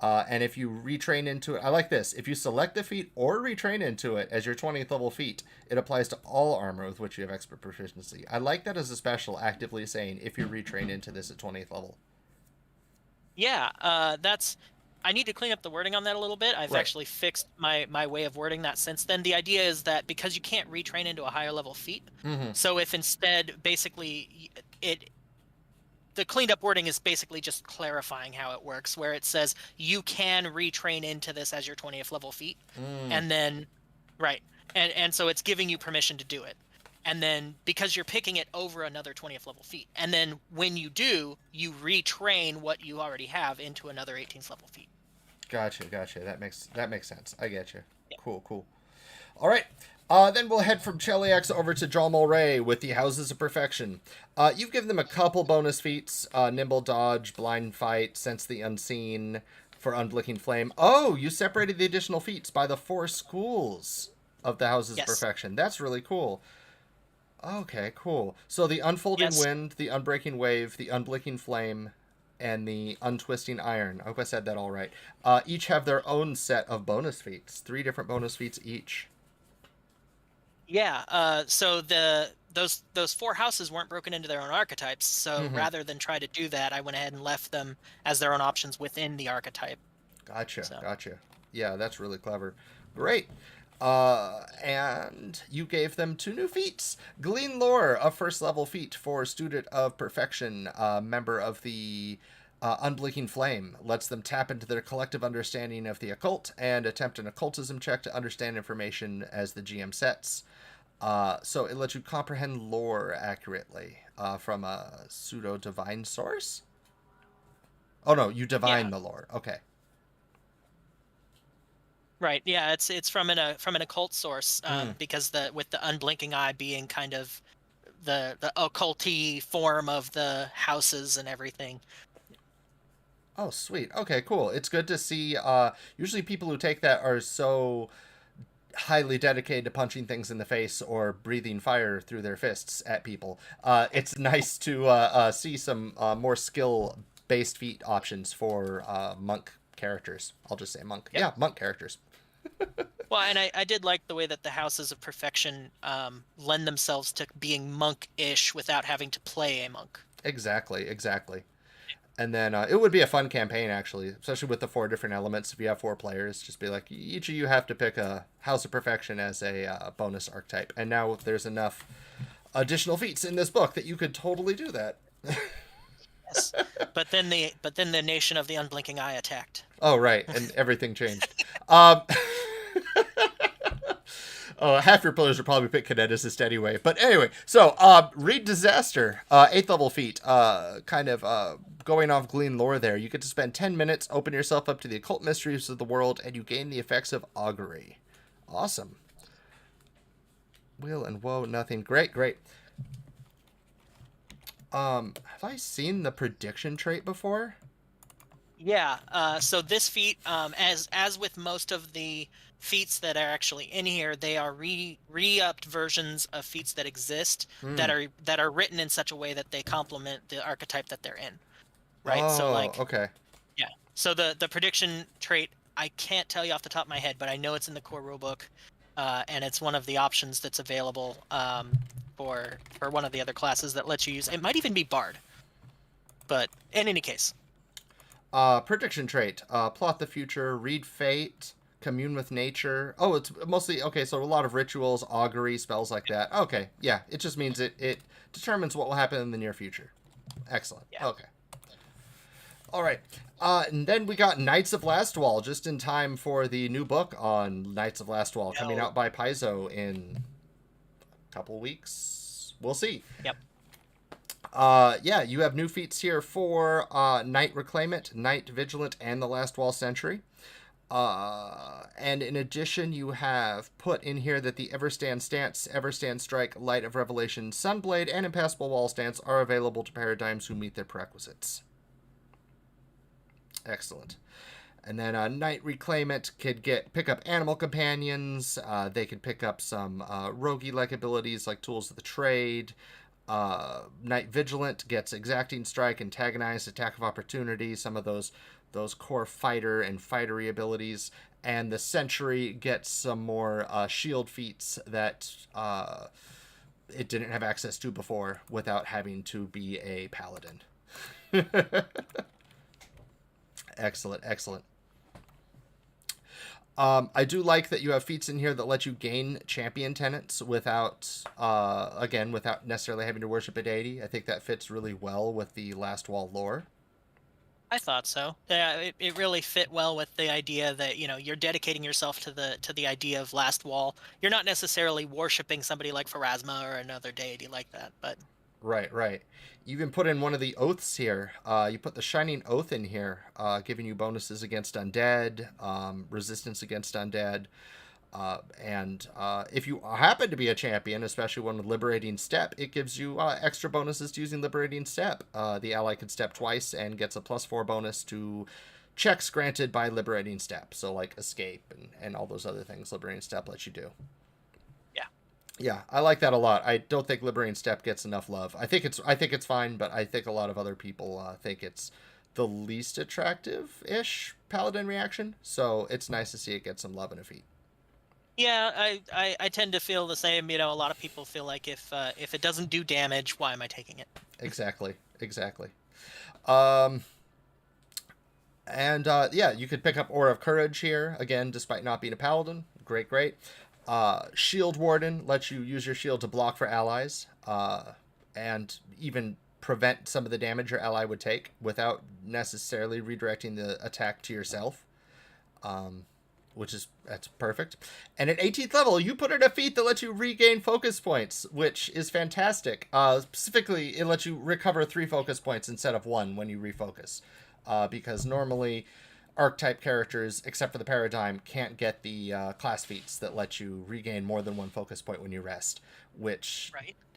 And if you retrain into it, I like this. If you select the feat or retrain into it as your 20th level feat, it applies to all armor with which you have expert proficiency. I like that as a special, actively saying if you retrain into this at 20th level. Yeah, I need to clean up the wording on that a little bit. I've Right. actually fixed my way of wording that since then. The idea is that because you can't retrain into a higher level feat, so if instead basically the cleaned up wording is basically just clarifying how it works, where it says you can retrain into this as your 20th level feat, and then right, and so it's giving you permission to do it. And then because you're picking it over another 20th level feat, and then when you do, you retrain what you already have into another 18th level feat. Gotcha. That makes sense. I get you. Yeah. Cool. All right. Then we'll head from Cheliax over to Jalmal Ray with the Houses of Perfection. You've given them a couple bonus feats: Nimble Dodge, Blind Fight, Sense the Unseen for Unblinking Flame. Oh, you separated the additional feats by the 4 schools of the Houses of Yes. Perfection. That's really cool. Okay, cool. So the Unfolding Yes. Wind, the Unbreaking Wave, the Unblinking Flame, and the Untwisting Iron. I hope I said that all right. Each have their own set of bonus feats. 3 different bonus feats each. Yeah. So those 4 houses weren't broken into their own archetypes. So rather than try to do that, I went ahead and left them as their own options within the archetype. Gotcha. Yeah, that's really clever. Great. And you gave them 2 new feats. Glean Lore, a first level feat for Student of Perfection, member of the Unblinking Flame. Lets them tap into their collective understanding of the occult and attempt an occultism check to understand information as the GM sets. So it lets you comprehend lore accurately from a pseudo-divine source? Oh no, you divine the lore. Okay. Right. Yeah. It's from an occult source, because with the unblinking eye being kind of the occulty form of the houses and everything. Oh, sweet. Okay, cool. It's good to see. Usually, people who take that are so highly dedicated to punching things in the face or breathing fire through their fists at people. It's nice to see some more skill-based feat options for monk characters. I'll just say monk. Yep. Yeah, monk characters. Well, and I did like the way that the Houses of Perfection lend themselves to being monk-ish without having to play a monk. Exactly, exactly. And then it would be a fun campaign, actually, especially with the 4 different elements. If you have 4 players, just be like, each of you have to pick a House of Perfection as a bonus archetype. And now there's enough additional feats in this book that you could totally do that. Yes. But then the Nation of the Unblinking Eye attacked. Oh, right, and everything changed. Half your players would probably pick Kineticist anyway. But anyway, so read Disaster, 8th level feat, going off Glean lore there. You get to spend 10 minutes, open yourself up to the occult mysteries of the world, and you gain the effects of augury. Awesome. Will and woe, nothing. Great, great. Have I seen the prediction trait before? Yeah. So this feat, as with most of the feats that are actually in here, they are re-upped versions of feats that exist that are written in such a way that they complement the archetype that they're in. Right. Oh, so like, okay. yeah. So the prediction trait, I can't tell you off the top of my head, but I know it's in the core rulebook, and it's one of the options that's available for one of the other classes that lets you use. It might even be Bard. But in any case. Prediction trait. Plot the future, read fate, commune with nature. Oh, it's mostly, okay, so a lot of rituals, augury, spells like that. Okay, yeah, it just means it determines what will happen in the near future. Excellent. Yeah. Okay. All right. And then we got Knights of Lastwall, just in time for the new book on Knights of Lastwall, coming out by Paizo in a couple weeks. We'll see. Yep. Yeah, you have new feats here for Knight Reclaimant, Knight Vigilant, and the Lastwall Sentry. And in addition, you have put in here that the Everstand Stance, Everstand Strike, Light of Revelation, Sunblade, and Impassable Wall Stance are available to paradigms who meet their prerequisites. Excellent. And then Knight Reclaimant could pick up animal companions. They could pick up some roguey-like abilities like Tools of the Trade. Knight Vigilant gets Exacting Strike, Antagonized, Attack of Opportunity, some of those core fighter and fightery abilities. And the Sentry gets some more shield feats that it didn't have access to before without having to be a paladin. Excellent, excellent. I do like that you have feats in here that let you gain champion tenets without necessarily having to worship a deity. I think that fits really well with the Lastwall lore. I thought so. Yeah, it really fit well with the idea that, you're dedicating yourself to the idea of Lastwall. You're not necessarily worshiping somebody like Pharasma or another deity like that, but... Right, right. You even put in one of the oaths here. You put the Shining Oath in here, giving you bonuses against undead, resistance against undead, and if you happen to be a champion, especially one with Liberating Step, it gives you extra bonuses to using Liberating Step. The ally can step twice and gets a +4 bonus to checks granted by Liberating Step. So like Escape and all those other things Liberating Step lets you do. Yeah, I like that a lot. I don't think Liberating Step gets enough love. I think it's fine, but I think a lot of other people think it's the least attractive-ish paladin reaction. So it's nice to see it get some love in a feat. Yeah, I tend to feel the same. A lot of people feel like if it doesn't do damage, why am I taking it? Exactly. Yeah, you could pick up Aura of Courage here again, despite not being a paladin. Great. Shield Warden lets you use your shield to block for allies, and even prevent some of the damage your ally would take without necessarily redirecting the attack to yourself, that's perfect. And at 18th level, you put in a feat that lets you regain focus points, which is fantastic. Specifically, it lets you recover 3 focus points instead of 1 when you refocus, because normally archetype characters, except for the Paradigm, can't get the class feats that let you regain more than 1 focus point when you rest, which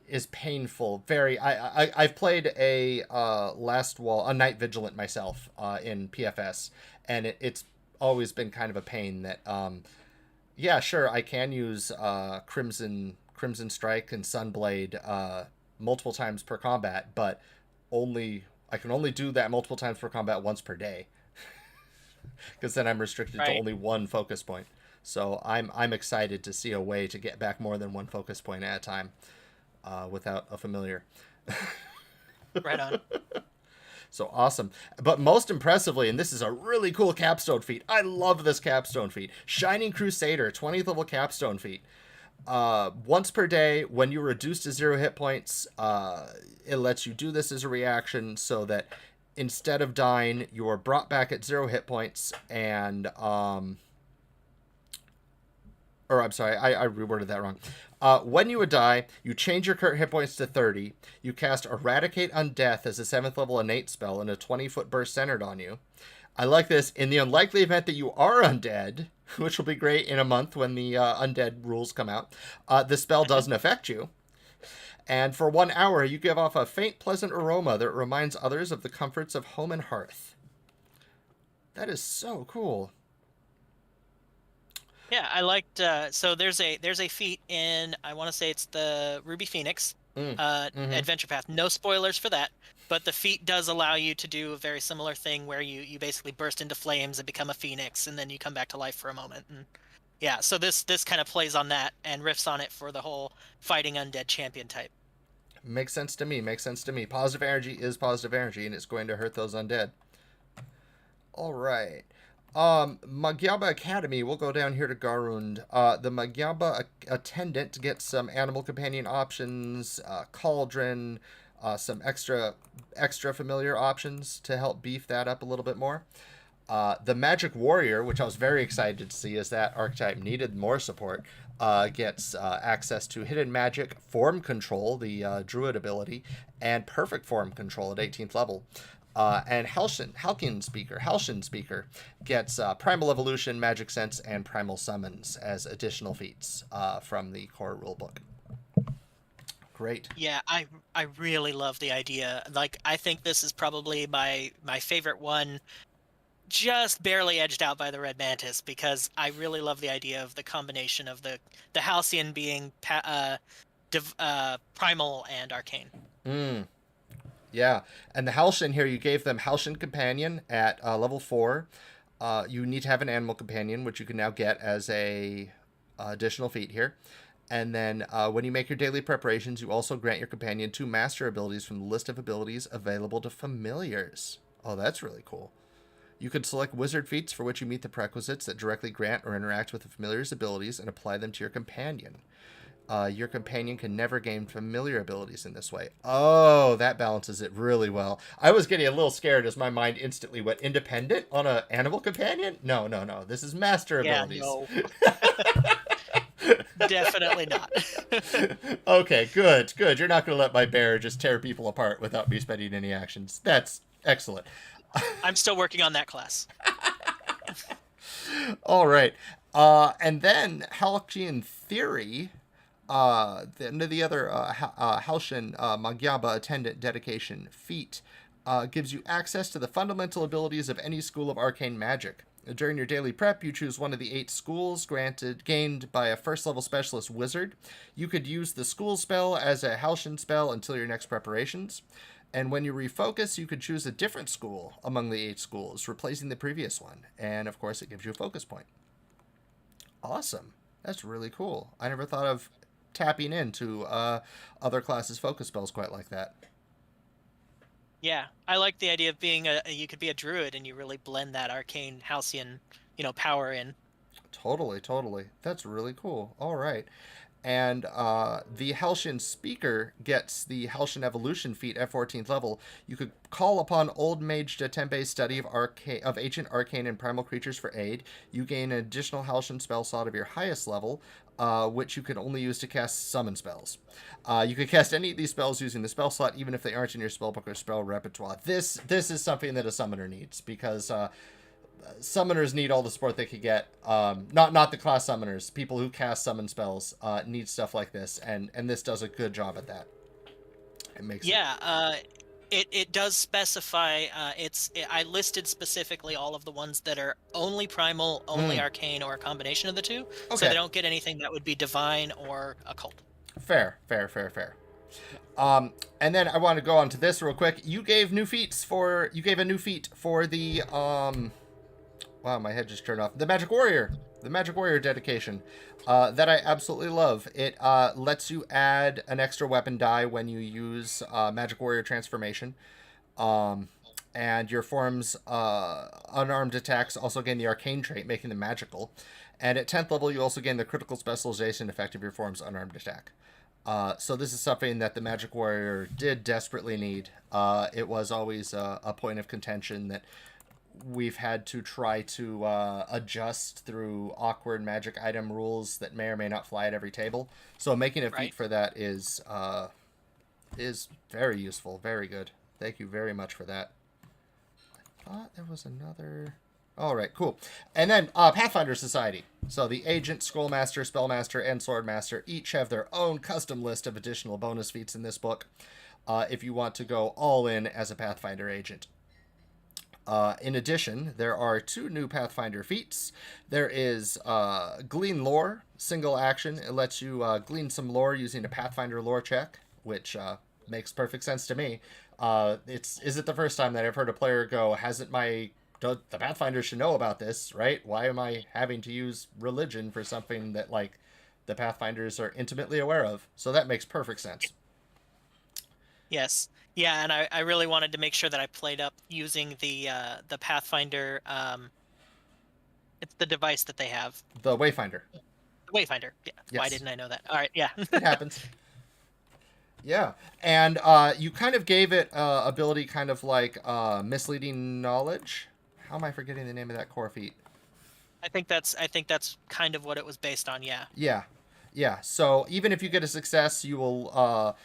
is painful. I've played a Knight Vigilant myself in PFS, and it's always been kind of a pain that Yeah, sure. I can use Crimson Strike and Sunblade multiple times per combat, but only I can only do that multiple times per combat once per day, because then I'm restricted to Right. only one focus point. So I'm excited to see a way to get back more than one focus point at a time without a familiar. Right on. So awesome. But most impressively, and this is a really cool capstone feat. I love this capstone feat. Shining Crusader, 20th level capstone feat. Once per day, when you're reduced to 0 hit points, it lets you do this as a reaction so that instead of dying, you're brought back at 0 hit points and or I'm sorry, I reworded that wrong. When you would die, you change your current hit points to 30. You cast Eradicate Undeath as a 7th level innate spell in a 20-foot burst centered on you. I like this. In the unlikely event that you are undead, which will be great in a month when the undead rules come out, the spell doesn't affect you. And for 1 hour, you give off a faint, pleasant aroma that reminds others of the comforts of home and hearth. That is so cool. Yeah, I liked. So there's a feat in, I want to say it's the Ruby Phoenix adventure path. No spoilers for that, but the feat does allow you to do a very similar thing where you basically burst into flames and become a phoenix, and then you come back to life for a moment. And yeah, so this kind of plays on that and riffs on it for the whole fighting undead champion type. Makes sense to me. Makes sense to me. Positive energy is positive energy, and it's going to hurt those undead. All right. Magyaba Academy, we'll go down here to Garund. The Magyaba Attendant gets some animal companion options, Cauldron, some extra familiar options to help beef that up a little bit more. The Magic Warrior, which I was very excited to see as that archetype needed more support, gets access to Hidden Magic, Form Control, the Druid ability, and Perfect Form Control at 18th level. And Halcyon Speaker gets Primal Evolution, Magic Sense, and Primal Summons as additional feats from the core rulebook. Great. Yeah, I really love the idea. Like, I think this is probably my favorite one, just barely edged out by the Red Mantis, because I really love the idea of the combination of the Halcyon being primal and arcane. Yeah, and the Halcyon here, you gave them Halcyon Companion at level 4. You need to have an Animal Companion, which you can now get as a additional feat here. And then when you make your daily preparations, you also grant your companion 2 master abilities from the list of abilities available to familiars. Oh, that's really cool. You can select wizard feats for which you meet the prerequisites that directly grant or interact with the familiar's abilities and apply them to your companion. Your companion can never gain familiar abilities in this way. Oh, that balances it really well. I was getting a little scared as my mind instantly went independent on an animal companion. No. This is master abilities. Yeah, no. Definitely not. Okay, good. You're not going to let my bear just tear people apart without me spending any actions. That's excellent. I'm still working on that class. All right. And then Halcyon Theory. The other Halcyon Magyaba Attendant Dedication feat gives you access to the fundamental abilities of any school of arcane magic. During your daily prep, you choose one of the 8 schools gained by a first level specialist wizard. You could use the school spell as a Halcyon spell until your next preparations. And when you refocus, you could choose a different school among the 8 schools, replacing the previous one. And of course, it gives you a focus point. Awesome. That's really cool. I never thought of tapping into other classes' focus spells quite like that. Yeah, I like the idea of being you could be a druid and you really blend that arcane halcyon, power in. Totally. That's really cool. All right. And the Halcyon Speaker gets the Halcyon Evolution feat at 14th level. You could call upon Old Mage Datembe's study of ancient arcane and primal creatures for aid. You gain an additional Halcyon spell slot of your highest level, which you can only use to cast summon spells. You could cast any of these spells using the spell slot, even if they aren't in your spellbook or spell repertoire. This is something that a summoner needs, because summoners need all the support they could get. Not the class summoners. People who cast summon spells need stuff like this, and this does a good job at that. It makes It does specify. I listed specifically all of the ones that are only primal, only arcane, or a combination of the two, so they Okay. don't get anything that would be divine or occult. Fair, fair, fair, fair. And then I want to go on to this real quick. You gave a new feat for the wow, my head just turned off. The Magic Warrior. The Magic Warrior dedication. That I absolutely love. It lets you add an extra weapon die when you use Magic Warrior transformation. And your form's unarmed attacks also gain the arcane trait, making them magical. And at 10th level, you also gain the critical specialization effect of your form's unarmed attack. So this is something that the Magic Warrior did desperately need. It was always a point of contention that we've had to try to adjust through awkward magic item rules that may or may not fly at every table. So making a feat for that is very useful, very good. Thank you very much for that. I thought there was another... All right, cool. And then Pathfinder Society. So the Agent, Scrollmaster, Spellmaster, and Swordmaster each have their own custom list of additional bonus feats in this book if you want to go all in as a Pathfinder agent. In addition, there are 2 new Pathfinder feats. There is Glean Lore, single action. It lets you glean some lore using a Pathfinder lore check, which makes perfect sense to me. Is it the first time that I've heard a player go, the Pathfinder should know about this, right? Why am I having to use religion for something that, like, the Pathfinders are intimately aware of? So that makes perfect sense. Yes. Yeah, and I really wanted to make sure that I played up using the Pathfinder. It's the device that they have. The Wayfinder. Wayfinder. Yeah. Yes. Why didn't I know that? All right. Yeah. It happens. Yeah, and you kind of gave it ability kind of like misleading knowledge. How am I forgetting the name of that core feat? I think that's kind of what it was based on. Yeah. Yeah. So even if you get a success, you will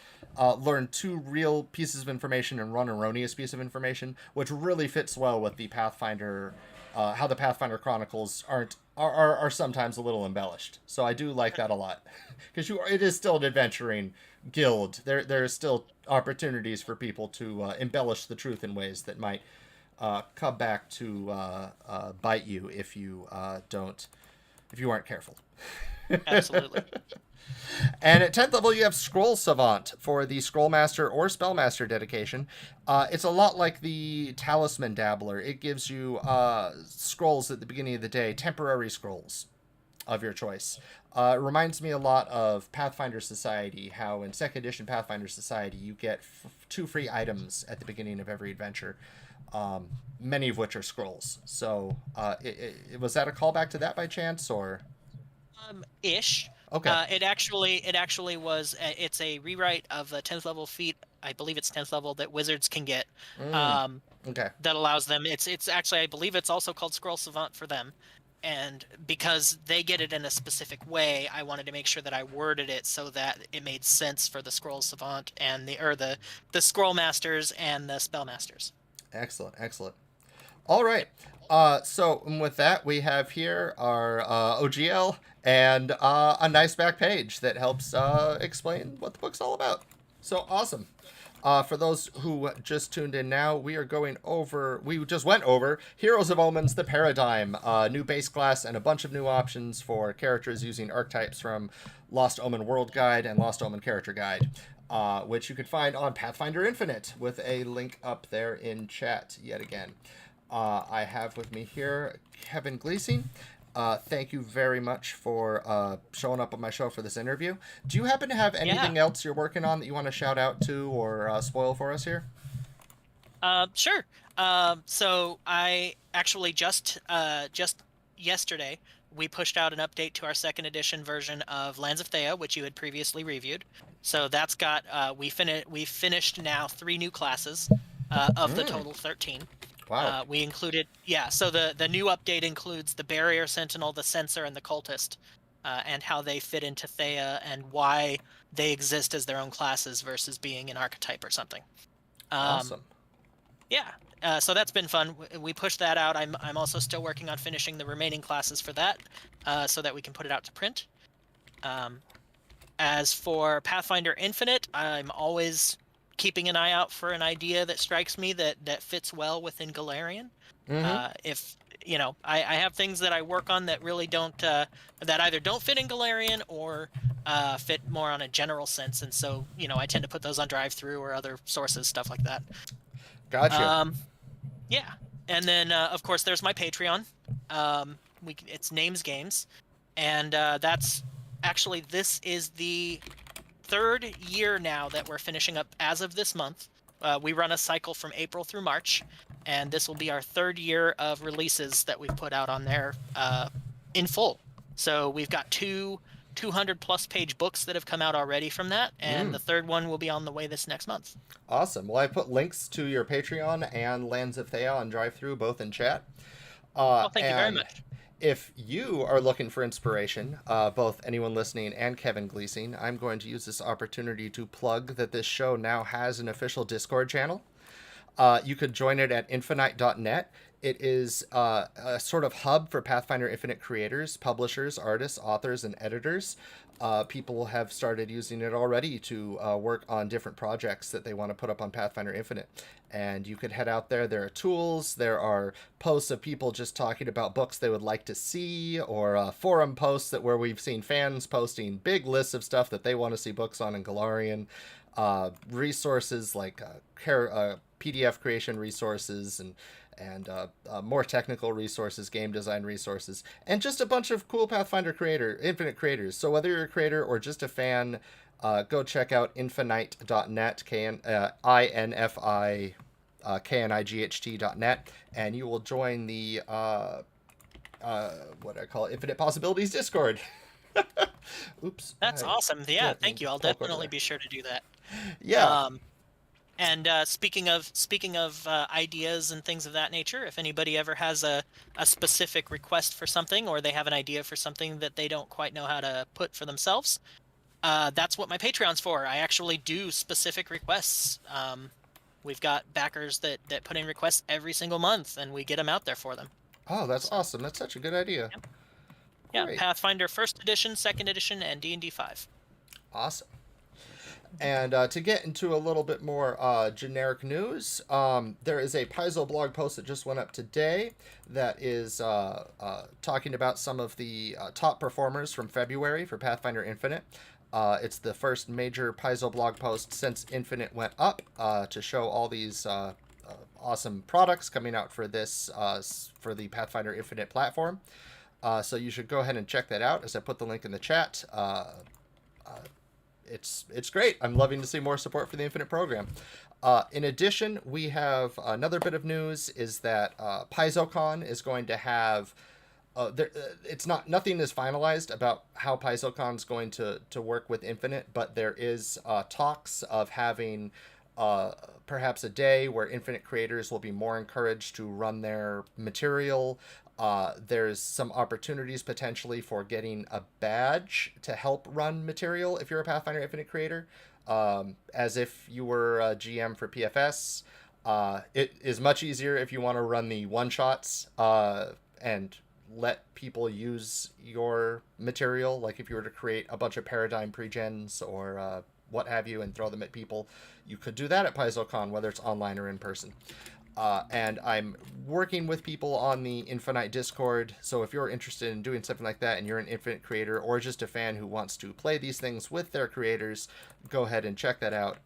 learn 2 real pieces of information and one erroneous piece of information, which really fits well with the Pathfinder. How the Pathfinder Chronicles are sometimes a little embellished. So I do like that a lot, because it is still an adventuring guild. There are still opportunities for people to embellish the truth in ways that might come back to bite you if you aren't careful. Absolutely. And at 10th level, you have Scroll Savant for the Scrollmaster or Spellmaster dedication. It's a lot like the Talisman Dabbler. It gives you scrolls at the beginning of the day, temporary scrolls of your choice. It reminds me a lot of Pathfinder Society, how in 2nd edition Pathfinder Society, you get 2 free items at the beginning of every adventure, many of which are scrolls. So was that a callback to that by chance, or? Ish. Okay. It actually was. It's a rewrite of a 10th level feat. I believe it's 10th level that wizards can get. Okay. That allows them. It's actually, I believe it's also called Scroll Savant for them. And because they get it in a specific way, I wanted to make sure that I worded it so that it made sense for the Scroll Savant and the Scroll Masters and the Spell Masters. Excellent. All right. So with that, we have here our OGL and a nice back page that helps explain what the book's all about. So awesome. For those who just tuned in now, we just went over Heroes of Omens, the Paradigm, new base class, and a bunch of new options for characters using archetypes from Lost Omen World Guide and Lost Omen Character Guide, which you can find on Pathfinder Infinite with a link up there in chat yet again. I have with me here Kevin Glusing. Thank you very much for showing up on my show for this interview. Do you happen to have anything else you're working on that you want to shout out to or spoil for us here? Sure. So I actually just yesterday we pushed out an update to our 2nd edition version of Lands of Thea, which you had previously reviewed. So that's got we finished now 3 new classes of the total 13. Wow. We included, so the new update includes the Barrier Sentinel, the Censor, and the Cultist, and how they fit into Thea and why they exist as their own classes versus being an archetype or something. Awesome. Yeah, so that's been fun. We pushed that out. I'm also still working on finishing the remaining classes for that, so that we can put it out to print. As for Pathfinder Infinite, I'm always keeping an eye out for an idea that strikes me that fits well within Golarion. Mm-hmm. If I have things that I work on that really don't that either don't fit in Golarion or fit more on a general sense, and so I tend to put those on drive through or other sources, stuff like that. Gotcha. Yeah, and then of course there's my Patreon. It's Names Games, and that's actually, this is the 3rd year now that we're finishing up as of this month. We run a cycle from April through March, and this will be our 3rd year of releases that we've put out on there in full. So we've got 200 plus page books that have come out already from that, and the 3rd one will be on the way this next month. Awesome. Well, I put links to your Patreon and Lands of Thea on drive-through, both in chat. Thank you very much. If you are looking for inspiration, both anyone listening and Kevin Glusing, I'm going to use this opportunity to plug that this show now has an official Discord channel. You could join it at infiknight.net. It is a sort of hub for Pathfinder Infinite creators, publishers, artists, authors, and editors. People have started using it already to work on different projects that they want to put up on Pathfinder Infinite. And you could head out there. There are tools. There are posts of people just talking about books they would like to see, or forum posts where we've seen fans posting big lists of stuff that they want to see books on in Golarion. Resources like PDF creation resources and more technical resources, game design resources, and just a bunch of cool Pathfinder Infinite creators. So whether you're a creator or just a fan, go check out infiknight.net, INFIKNIGHT.net, and you will join the what I call it, Infinite Possibilities Discord. Oops. That's awesome. Yeah, thank you. I'll definitely be sure to do that. Yeah. And speaking of ideas and things of that nature, if anybody ever has a specific request for something, or they have an idea for something that they don't quite know how to put for themselves, that's what my Patreon's for. I actually do specific requests. We've got backers that put in requests every single month, and we get them out there for them. Oh, that's awesome. That's such a good idea. Yep. Yeah, great. Pathfinder 1st edition, 2nd edition, and D&D 5. Awesome. And to get into a little bit more generic news, there is a Paizo blog post that just went up today that is talking about some of the top performers from February for Pathfinder Infinite. It's the first major Paizo blog post since Infinite went up to show all these awesome products coming out for this for the Pathfinder Infinite platform. So you should go ahead and check that out, as I put the link in the chat. It's great. I'm loving to see more support for the Infinite program. In addition, we have another bit of news, is that PaizoCon is going to have nothing is finalized about how PaizoCon is going to work with Infinite, but there is talks of having perhaps a day where Infinite creators will be more encouraged to run their material. There's some opportunities potentially for getting a badge to help run material if you're a Pathfinder Infinite creator, as if you were a GM for PFS. It is much easier if you want to run the one-shots and let people use your material, like if you were to create a bunch of Paradigm pre-gens or what have you and throw them at people. You could do that at PaizoCon, whether it's online or in person. And I'm working with people on the Infinite Discord, so if you're interested in doing something like that and you're an Infinite creator or just a fan who wants to play these things with their creators, go ahead and check that out.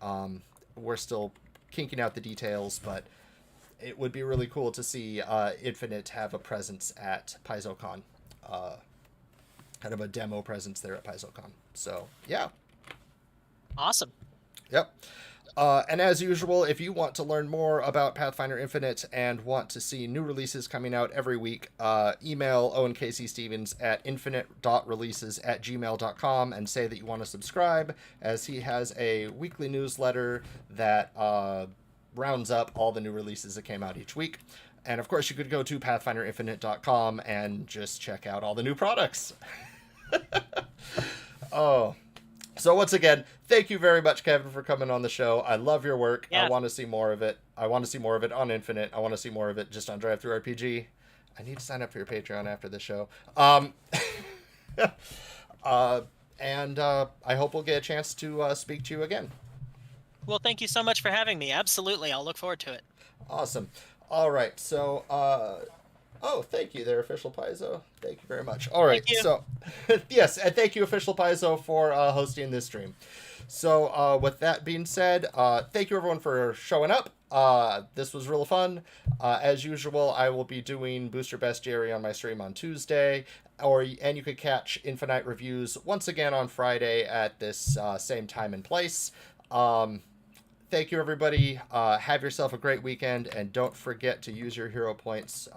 We're still kinking out the details, but it would be really cool to see Infinite have a presence at PaizoCon. Kind of a demo presence there at PaizoCon. So, yeah. Awesome. Yep. And as usual, if you want to learn more about Pathfinder Infinite and want to see new releases coming out every week, email Owen Casey Stevens at infinite.releases@gmail.com and say that you want to subscribe, as he has a weekly newsletter that rounds up all the new releases that came out each week. And of course, you could go to pathfinderinfinite.com and just check out all the new products. Oh. So once again, thank you very much, Kevin, for coming on the show. I love your work. Yeah. I want to see more of it. I want to see more of it on Infinite. I want to see more of it just on Drive-Thru-RPG. I need to sign up for your Patreon after the show. And I hope we'll get a chance to speak to you again. Well, thank you so much for having me. Absolutely, I'll look forward to it. Awesome. All right, so oh, thank you there, Official Paizo. Thank you very much. All right, Thank you. so yes, and thank you, Official Paizo, for hosting this stream. So with that being said, thank you everyone for showing up. This was real fun. As usual, I will be doing Booster Bestiary on my stream on Tuesday, and you could catch Infinite reviews once again on Friday at this same time and place. Thank you, everybody. Have yourself a great weekend, and don't forget to use your hero points